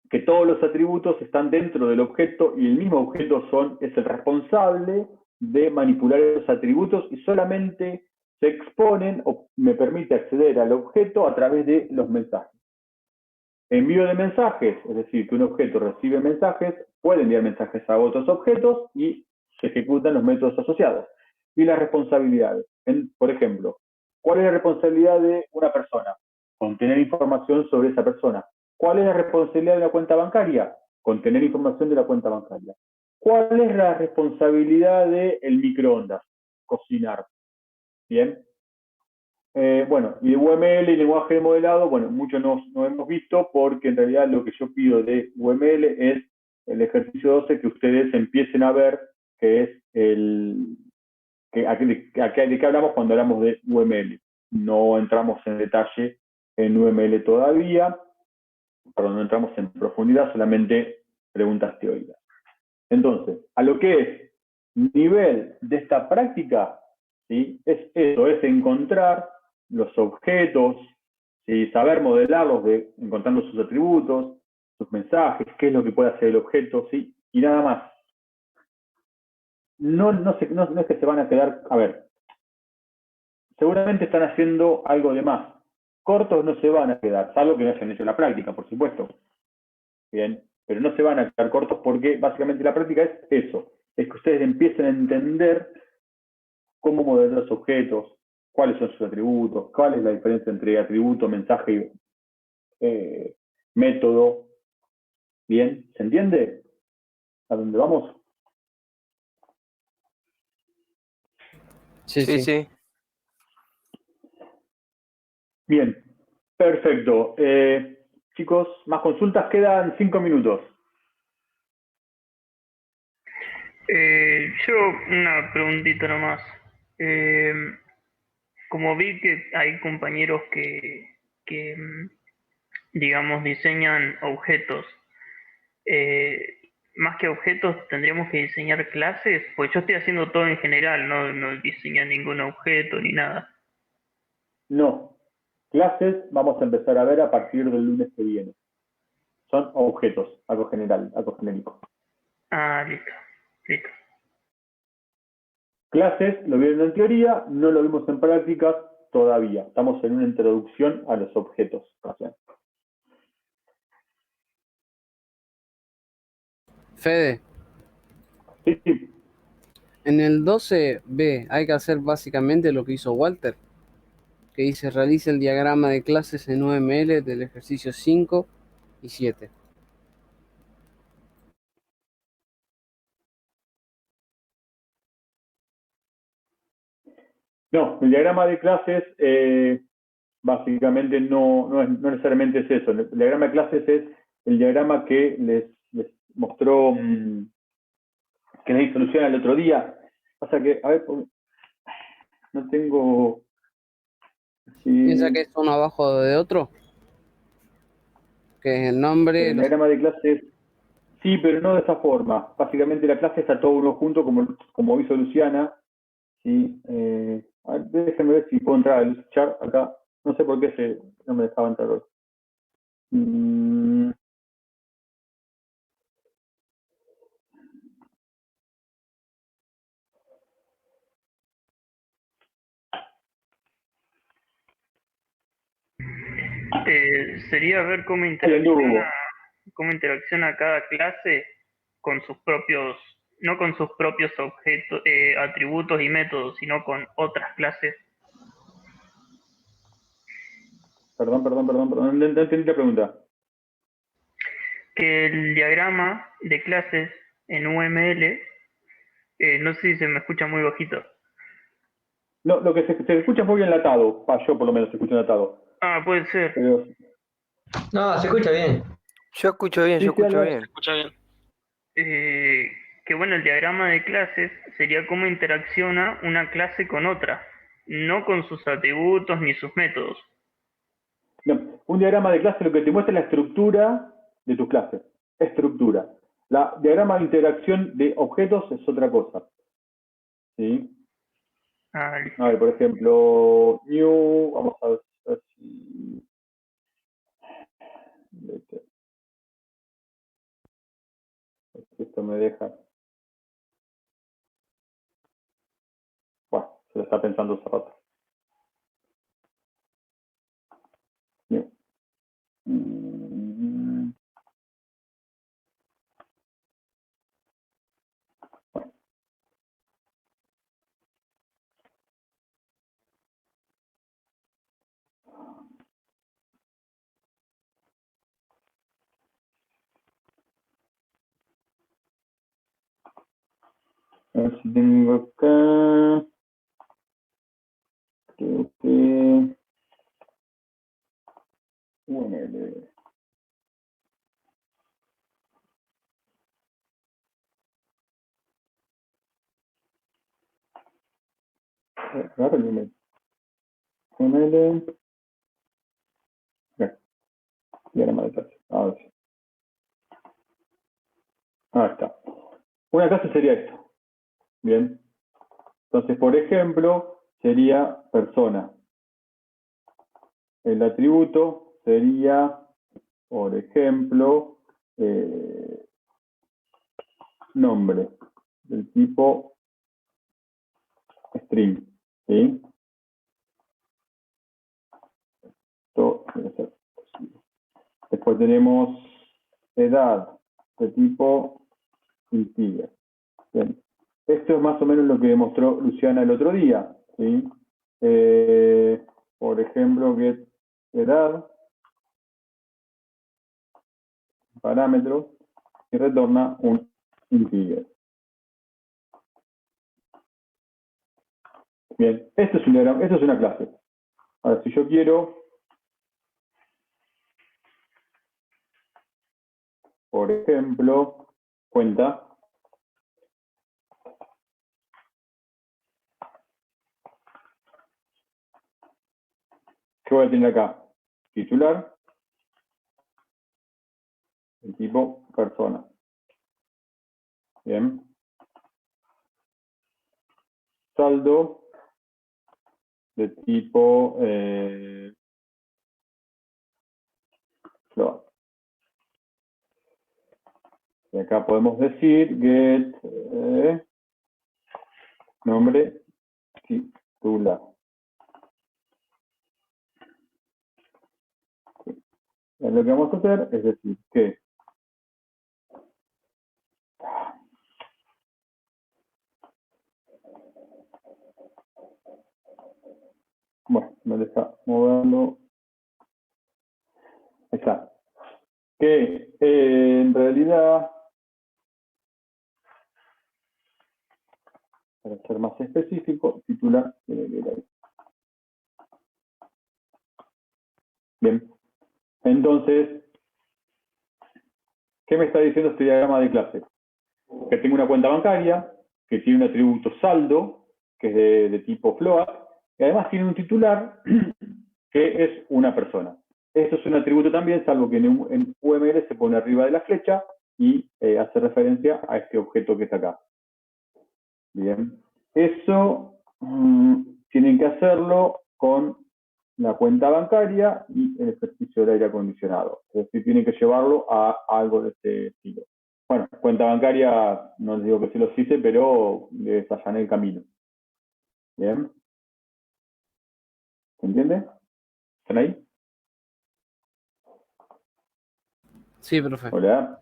que todos los atributos están dentro del objeto y el mismo objeto es el responsable de manipular esos atributos y solamente se exponen o me permite acceder al objeto a través de los mensajes. Envío de mensajes, es decir, que un objeto recibe mensajes, puede enviar mensajes a otros objetos y se ejecutan los métodos asociados. Y las responsabilidades. Por ejemplo, ¿cuál es la responsabilidad de una persona? Contener información sobre esa persona. ¿Cuál es la responsabilidad de una cuenta bancaria? Contener información de la cuenta bancaria. ¿Cuál es la responsabilidad del microondas? Cocinar. ¿Bien? Bueno, y de UML y lenguaje de modelado, bueno, mucho no hemos visto porque en realidad lo que yo pido de UML es el ejercicio 12 que ustedes empiecen a ver, que es de qué hablamos cuando hablamos de UML. No entramos en detalle en UML todavía, perdón, no entramos en profundidad, solamente preguntas teóricas. Entonces, a lo que es nivel de esta práctica, ¿sí? Es eso, es encontrar los objetos, ¿sí? Saber modelarlos, encontrando sus atributos, sus mensajes, qué es lo que puede hacer el objeto, ¿sí? Y nada más. No es que se van a quedar, a ver, seguramente están haciendo algo de más. Cortos no se van a quedar, salvo que no hayan hecho la práctica, por supuesto. Bien, pero no se van a quedar cortos porque básicamente la práctica es eso, es que ustedes empiecen a entender cómo modelar los objetos, cuáles son sus atributos, cuál es la diferencia entre atributo, mensaje y método. ¿Bien? ¿Se entiende? ¿A dónde vamos? Sí. Bien, perfecto. Chicos, más consultas, quedan 5 minutos. Yo una preguntita nomás. Como vi que hay compañeros que digamos, diseñan objetos, más que objetos tendríamos que diseñar clases, pues yo estoy haciendo todo en general, no diseño ningún objeto ni nada. No. Clases vamos a empezar a ver a partir del lunes que viene. Son objetos, algo general, algo genérico. Ah, listo. Clases lo vieron en teoría, no lo vimos en prácticas todavía. Estamos en una introducción a los objetos. Fede. Sí. En el 12B hay que hacer básicamente lo que hizo Walter, que dice realice el diagrama de clases en UML del ejercicio 5 y 7. No, el diagrama de clases básicamente no necesariamente es eso. El diagrama de clases es el diagrama que les mostró, que les di solución el otro día. Pasa que, a ver, no tengo... ¿Piensa que es uno abajo de otro? Que es el nombre... El diagrama de clases, sí, pero no de esa forma. Básicamente la clase está todo uno junto, como hizo Luciana. ¿Sí? A ver, déjenme ver si puedo entrar al chat acá. No sé por qué no me dejaba entrar hoy. Sería ver cómo interacciona cada clase con sus propios, no con sus propios objetos, atributos y métodos, sino con otras clases. Perdón, no entendí la pregunta. Que el diagrama de clases en UML No sé si se me escucha muy bajito. No, lo que se escucha es muy enlatado. Yo por lo menos se escucha enlatado. Ah, puede ser. Pero, No, se escucha bien. Yo escucho bien, Sí, yo sí, escucho Albert. bien. ¿Se escucha bien? Que bueno, el diagrama de clases sería cómo interacciona una clase con otra, no con sus atributos ni sus métodos. No, un diagrama de clase lo que te muestra es la estructura de tus clases. Estructura. La diagrama de interacción de objetos es otra cosa. ¿Sí? Ah, listo. A ver, por ejemplo, new, vamos a ver si... Esto me deja... Bueno, se lo está pensando hace rato. New. A ver si tengo acá... Creo que... UML. Agarra el UML. UML... Diagrama de clase. Ahora sí. Ahí está. Una clase sería esto. Bien. Entonces, por ejemplo, sería persona. El atributo sería, por ejemplo, nombre, del tipo string. ¿Sí? Esto debe ser posible. Después tenemos edad, de tipo integer. Bien. Esto es más o menos lo que demostró Luciana el otro día. ¿Sí? Por ejemplo, get edad, parámetro, y retorna un integer. Bien, esto es un diagrama, esto es una clase. Ahora, si yo quiero, por ejemplo, cuenta, ¿qué voy a tener acá? Titular, el tipo persona. Bien. Saldo de tipo float. Y acá podemos decir get nombre titular. Y lo que vamos a hacer es decir que bueno, me deja moverlo. Ahí está. Que en realidad, para ser más específico, titular tiene que ir ahí. Bien. Entonces, ¿qué me está diciendo este diagrama de clase? Que tengo una cuenta bancaria, que tiene un atributo saldo, que es de tipo float, y además tiene un titular, que es una persona. Esto es un atributo también, salvo que en UML se pone arriba de la flecha y hace referencia a este objeto que está acá. Bien. Eso tienen que hacerlo con la cuenta bancaria y el ejercicio del aire acondicionado. Es decir, tienen que llevarlo a algo de este estilo. Bueno, cuenta bancaria, no les digo que se los hice, pero les allané el camino. Bien. ¿Se entiende? ¿Están ahí? Sí, profe. Hola.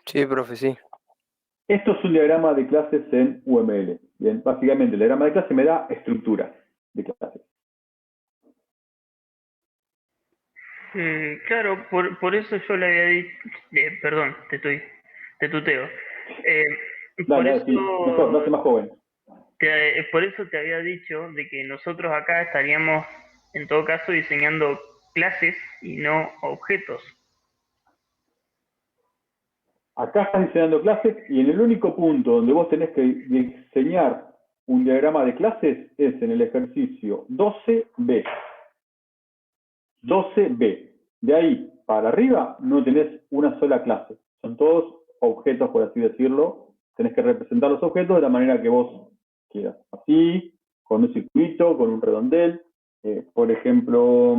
Sí, profe, sí. Esto es un diagrama de clases en UML. Bien, básicamente el diagrama de clase me da estructuras de clases. Claro, por eso yo le había dicho, perdón, te tuteo. Por Dale, sí, mejor, no eso hace más joven. por eso te había dicho de que nosotros acá estaríamos, en todo caso, diseñando clases y no objetos. Acá estás diseñando clases y en el único punto donde vos tenés que diseñar un diagrama de clases es en el ejercicio 12B. 12B. De ahí para arriba no tenés una sola clase. Son todos objetos, por así decirlo. Tenés que representar los objetos de la manera que vos quieras. Así, con un circuito, con un redondel. Por ejemplo,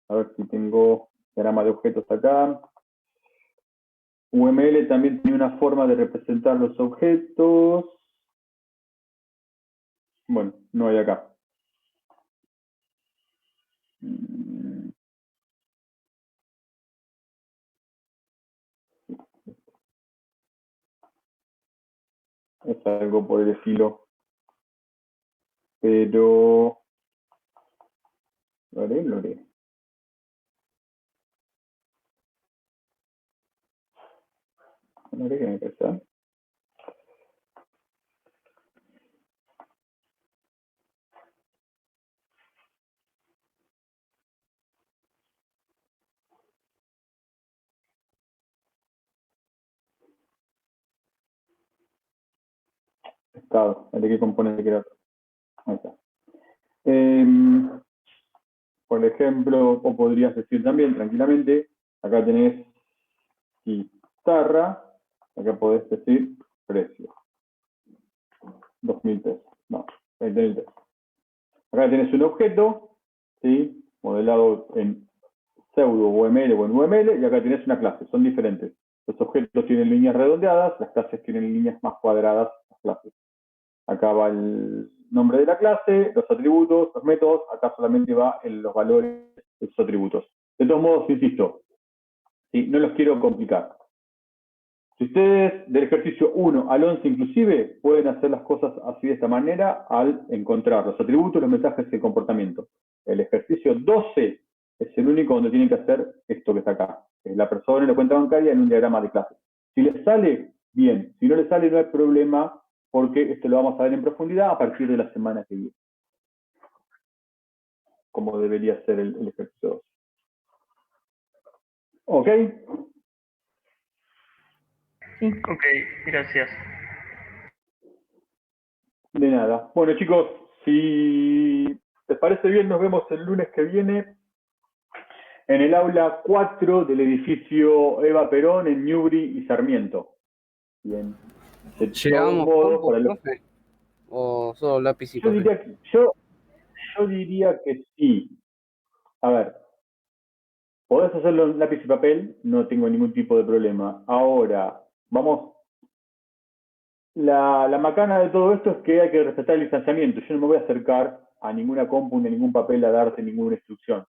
a ver si tengo diagrama de objetos acá. UML también tiene una forma de representar los objetos. Bueno, no hay acá. Es algo por el estilo. Pero... Lo haré. Lo haré que me pesa. Estado, ¿de qué componente quiero? Ahí está. Por ejemplo, o podrías decir también tranquilamente, acá tenés guitarra, acá podés decir precio. 2.000 pesos. No, 20.000 pesos. Acá tenés un objeto, ¿sí? Modelado en pseudo UML o en UML, y acá tenés una clase, son diferentes. Los objetos tienen líneas redondeadas, las clases tienen líneas más cuadradas, las clases. Acá va el nombre de la clase, los atributos, los métodos, acá solamente va los valores de esos atributos. De todos modos, insisto, ¿sí? No los quiero complicar. Si ustedes del ejercicio 1 al 11 inclusive, pueden hacer las cosas así de esta manera al encontrar los atributos, los mensajes y el comportamiento. El ejercicio 12 es el único donde tienen que hacer esto que está acá. Es la persona en la cuenta bancaria en un diagrama de clases. Si les sale, bien. Si no les sale, no hay problema, porque esto lo vamos a ver en profundidad a partir de la semana que viene. Como debería ser el ejercicio 2. ¿Ok? Sí. Ok, gracias. De nada. Bueno, chicos, si les parece bien, nos vemos el lunes que viene en el aula 4 del edificio Eva Perón en Ñubri y Sarmiento. Bien. De todos ¿Llevamos modos, compu, para los... profe? ¿O solo lápiz y Yo papel? diría que sí. A ver, podés hacerlo en lápiz y papel, no tengo ningún tipo de problema. Ahora, vamos. La macana de todo esto es que hay que respetar el distanciamiento. Yo no me voy a acercar a ninguna compu ni a ningún papel a darte ninguna instrucción.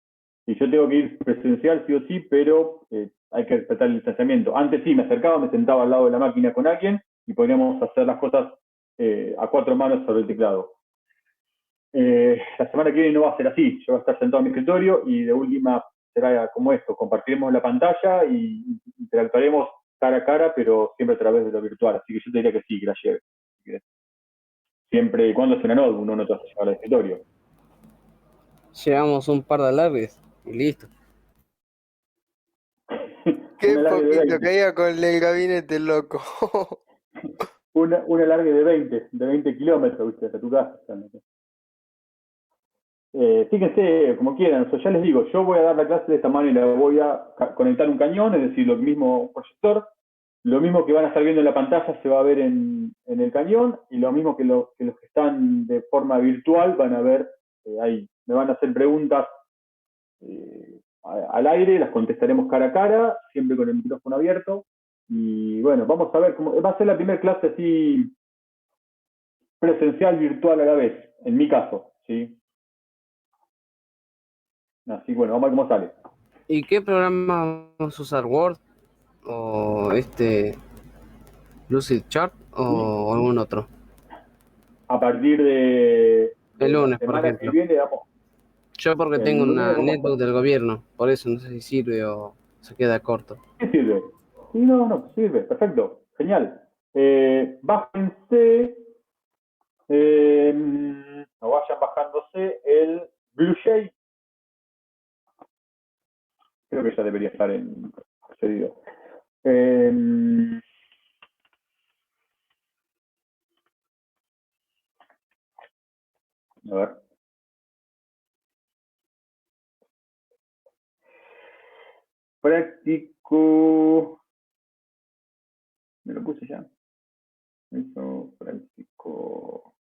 Y yo tengo que ir presencial sí o sí, pero hay que respetar el distanciamiento. Antes sí, me acercaba, me sentaba al lado de la máquina con alguien y podríamos hacer las cosas a 4 manos sobre el teclado. La semana que viene no va a ser así. Yo voy a estar sentado en mi escritorio y de última será como esto. Compartiremos la pantalla y interactuaremos cara a cara, pero siempre a través de lo virtual. Así que yo te diría que sí, que la lleve. Siempre y cuando sea una notebook, uno no te vas a llevar al escritorio. Llevamos un par de alargues y listo. Qué Una larga de poquito 20. caía con el gabinete loco. Una larga de 20 kilómetros, ¿viste? Hasta tu casa. Fíjense, como quieran, o sea, ya les digo, yo voy a dar la clase de esta manera, voy a conectar un cañón, es decir, lo mismo proyector, lo mismo que van a estar viendo en la pantalla se va a ver en el cañón, y lo mismo que los que están de forma virtual van a ver ahí. Me van a hacer preguntas al aire, las contestaremos cara a cara, siempre con el micrófono abierto, y bueno, vamos a ver cómo va a ser la primera clase así presencial, virtual a la vez, en mi caso, ¿sí? Así bueno, vamos a ver cómo sale. ¿Y qué programa vamos a usar? ¿Word? ¿O Lucid Chart? ¿O algún otro? A partir de El la lunes, por semana ejemplo. que viene, vamos. Yo porque El tengo lunes una vamos netbook del gobierno, por eso no sé si sirve o se queda corto. ¿Qué sirve? Sí, no, sirve, perfecto. Genial. Bájense, o vayan bajándose el BlueJay. Creo que ya debería estar en accedido. A ver. Práctico. Me lo puse ya. Eso, práctico.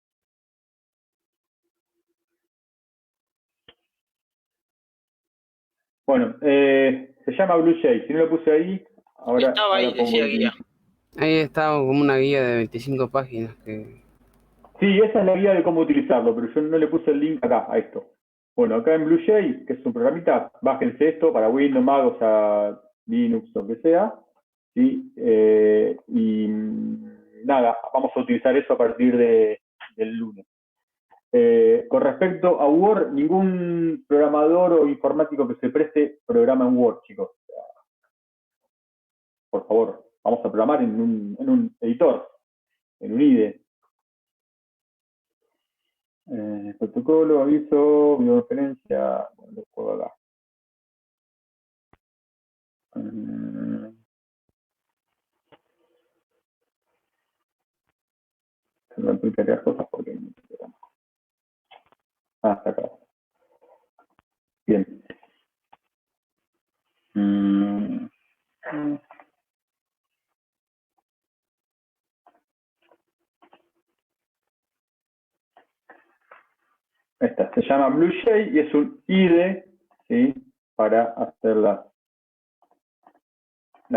Bueno, se llama BlueJay. Si no lo puse ahí, ahora. Estaba ahí, ahora pongo decía el guía. link. Ahí está como una guía de 25 páginas que... Sí, esa es la guía de cómo utilizarlo, pero yo no le puse el link acá, a esto. Bueno, acá en BlueJay, que es un programita, bájense esto para Windows, Mac, o sea, Linux, lo que sea. ¿Sí? Y nada, vamos a utilizar eso a partir del lunes. Con respecto a Word, ningún programador o informático que se preste programa en Word, chicos. Por favor, vamos a programar en un editor, en un IDE. Protocolo, aviso, videoconferencia, bueno, lo juego acá. Se me aplican las cosas porque no sé. Está acá. Bien. Esta se llama BlueJay y es un IDE, ¿sí? Para hacer las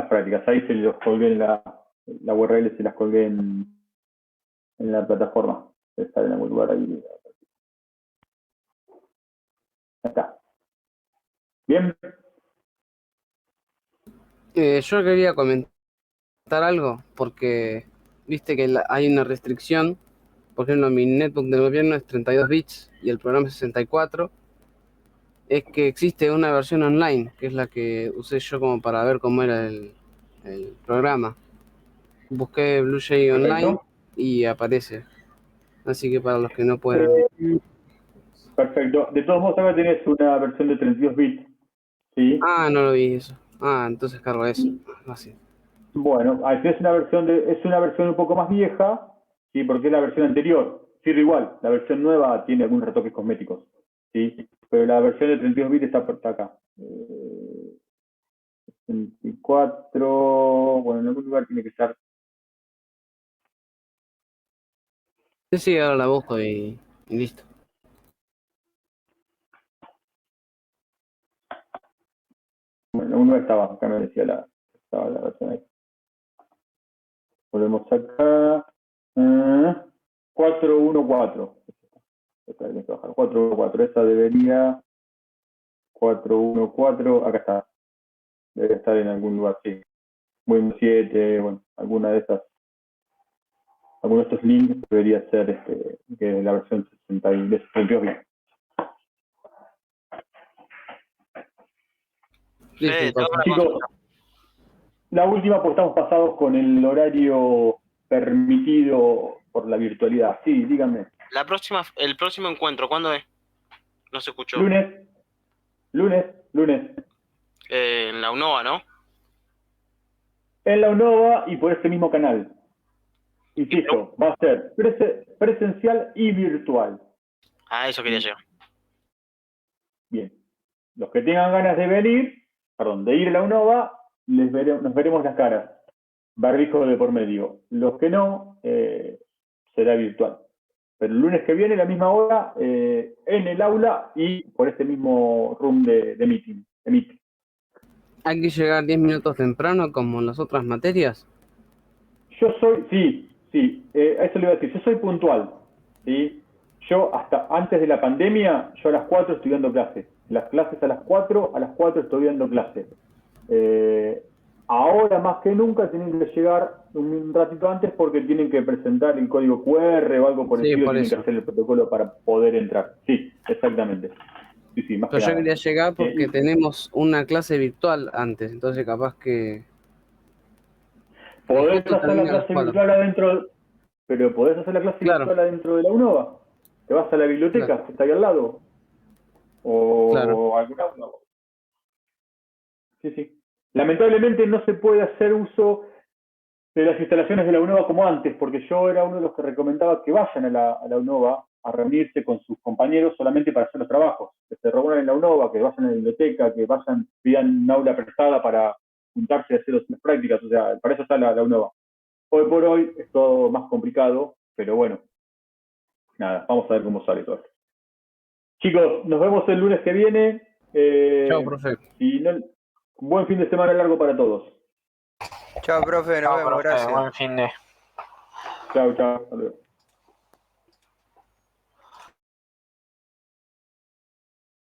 prácticas. Ahí se los colgué en la URL, se las colgué en la plataforma. Está en algún lugar ahí. Ahí está. Bien. Yo quería comentar algo, porque viste que hay una restricción. Por ejemplo, mi netbook del gobierno es 32 bits y el programa es 64. Es que existe una versión online, que es la que usé yo como para ver cómo era el programa. Busqué BlueJay online y aparece. Así que para los que no puedan... Perfecto. De todos modos, acá tenés una versión de 32 bits. ¿Sí? Ah, no lo vi eso. Ah, entonces cargo eso. Así. Bueno, aquí es una versión un poco más vieja, ¿sí? Porque es la versión anterior. Sirve igual. La versión nueva tiene algunos retoques cosméticos. ¿Sí? Pero la versión de 32 bits está acá. 24, bueno, en algún lugar tiene que estar. Sí, ahora la busco y listo. Bueno, uno estaba, acá me decía estaba la versión ahí. Volvemos acá. 414. 414, esa debería. 414, acá está. Debe estar en algún lugar, sí. Windows 7, bueno, alguna de esas. Alguno de estos links debería ser que la versión 62 bits. Chicos, la última, pues estamos pasados con el horario permitido por la virtualidad. Sí, díganme. El próximo encuentro, ¿cuándo es? No se escuchó. Lunes. En la UNOVA, ¿no? En la UNOVA y por este mismo canal. Insisto, va a ser presencial y virtual. Ah, eso quería llegar. Bien. Los que tengan ganas de ir a la UNOVA, nos veremos las caras. Barbijo de por medio. Los que no, será virtual. Pero el lunes que viene, a la misma hora, en el aula y por este mismo room de meeting. ¿Hay que llegar 10 minutos temprano como en las otras materias? Yo soy, sí, eso le iba a decir, yo soy puntual, ¿sí? Yo hasta antes de la pandemia, yo a las 4 estoy dando clases. Las clases a las 4 estoy dando clases. Ahora más que nunca tienen que llegar un ratito antes porque tienen que presentar el código QR o algo por el estilo, tienen que hacer el protocolo para poder entrar. Sí, exactamente. Sí, más Pero que yo nada. quería llegar porque tenemos una clase virtual antes, entonces capaz que... Podés Objeto hacer la termina en clase 4. virtual adentro, pero podés hacer la clase Claro. virtual adentro de la UNOVA. Te vas a la biblioteca, Claro. que está ahí al lado. O Claro. algún aula. Sí, sí. Lamentablemente no se puede hacer uso de las instalaciones de la UNOVA como antes, porque yo era uno de los que recomendaba que vayan a la UNOVA a reunirse con sus compañeros solamente para hacer los trabajos. Que se reúnan en la UNOVA, que vayan a la biblioteca, que vayan, pidan un aula prestada para juntarse y hacer las prácticas. O sea, para eso está la UNOVA. Hoy por hoy es todo más complicado, pero bueno, nada, vamos a ver cómo sale todo esto. Chicos, nos vemos el lunes que viene. Chao, profe. Y no, buen fin de semana largo para todos. Chao, profe, nos Chao, vemos, profe, gracias. buen fin de. Chao, chao. Hasta luego.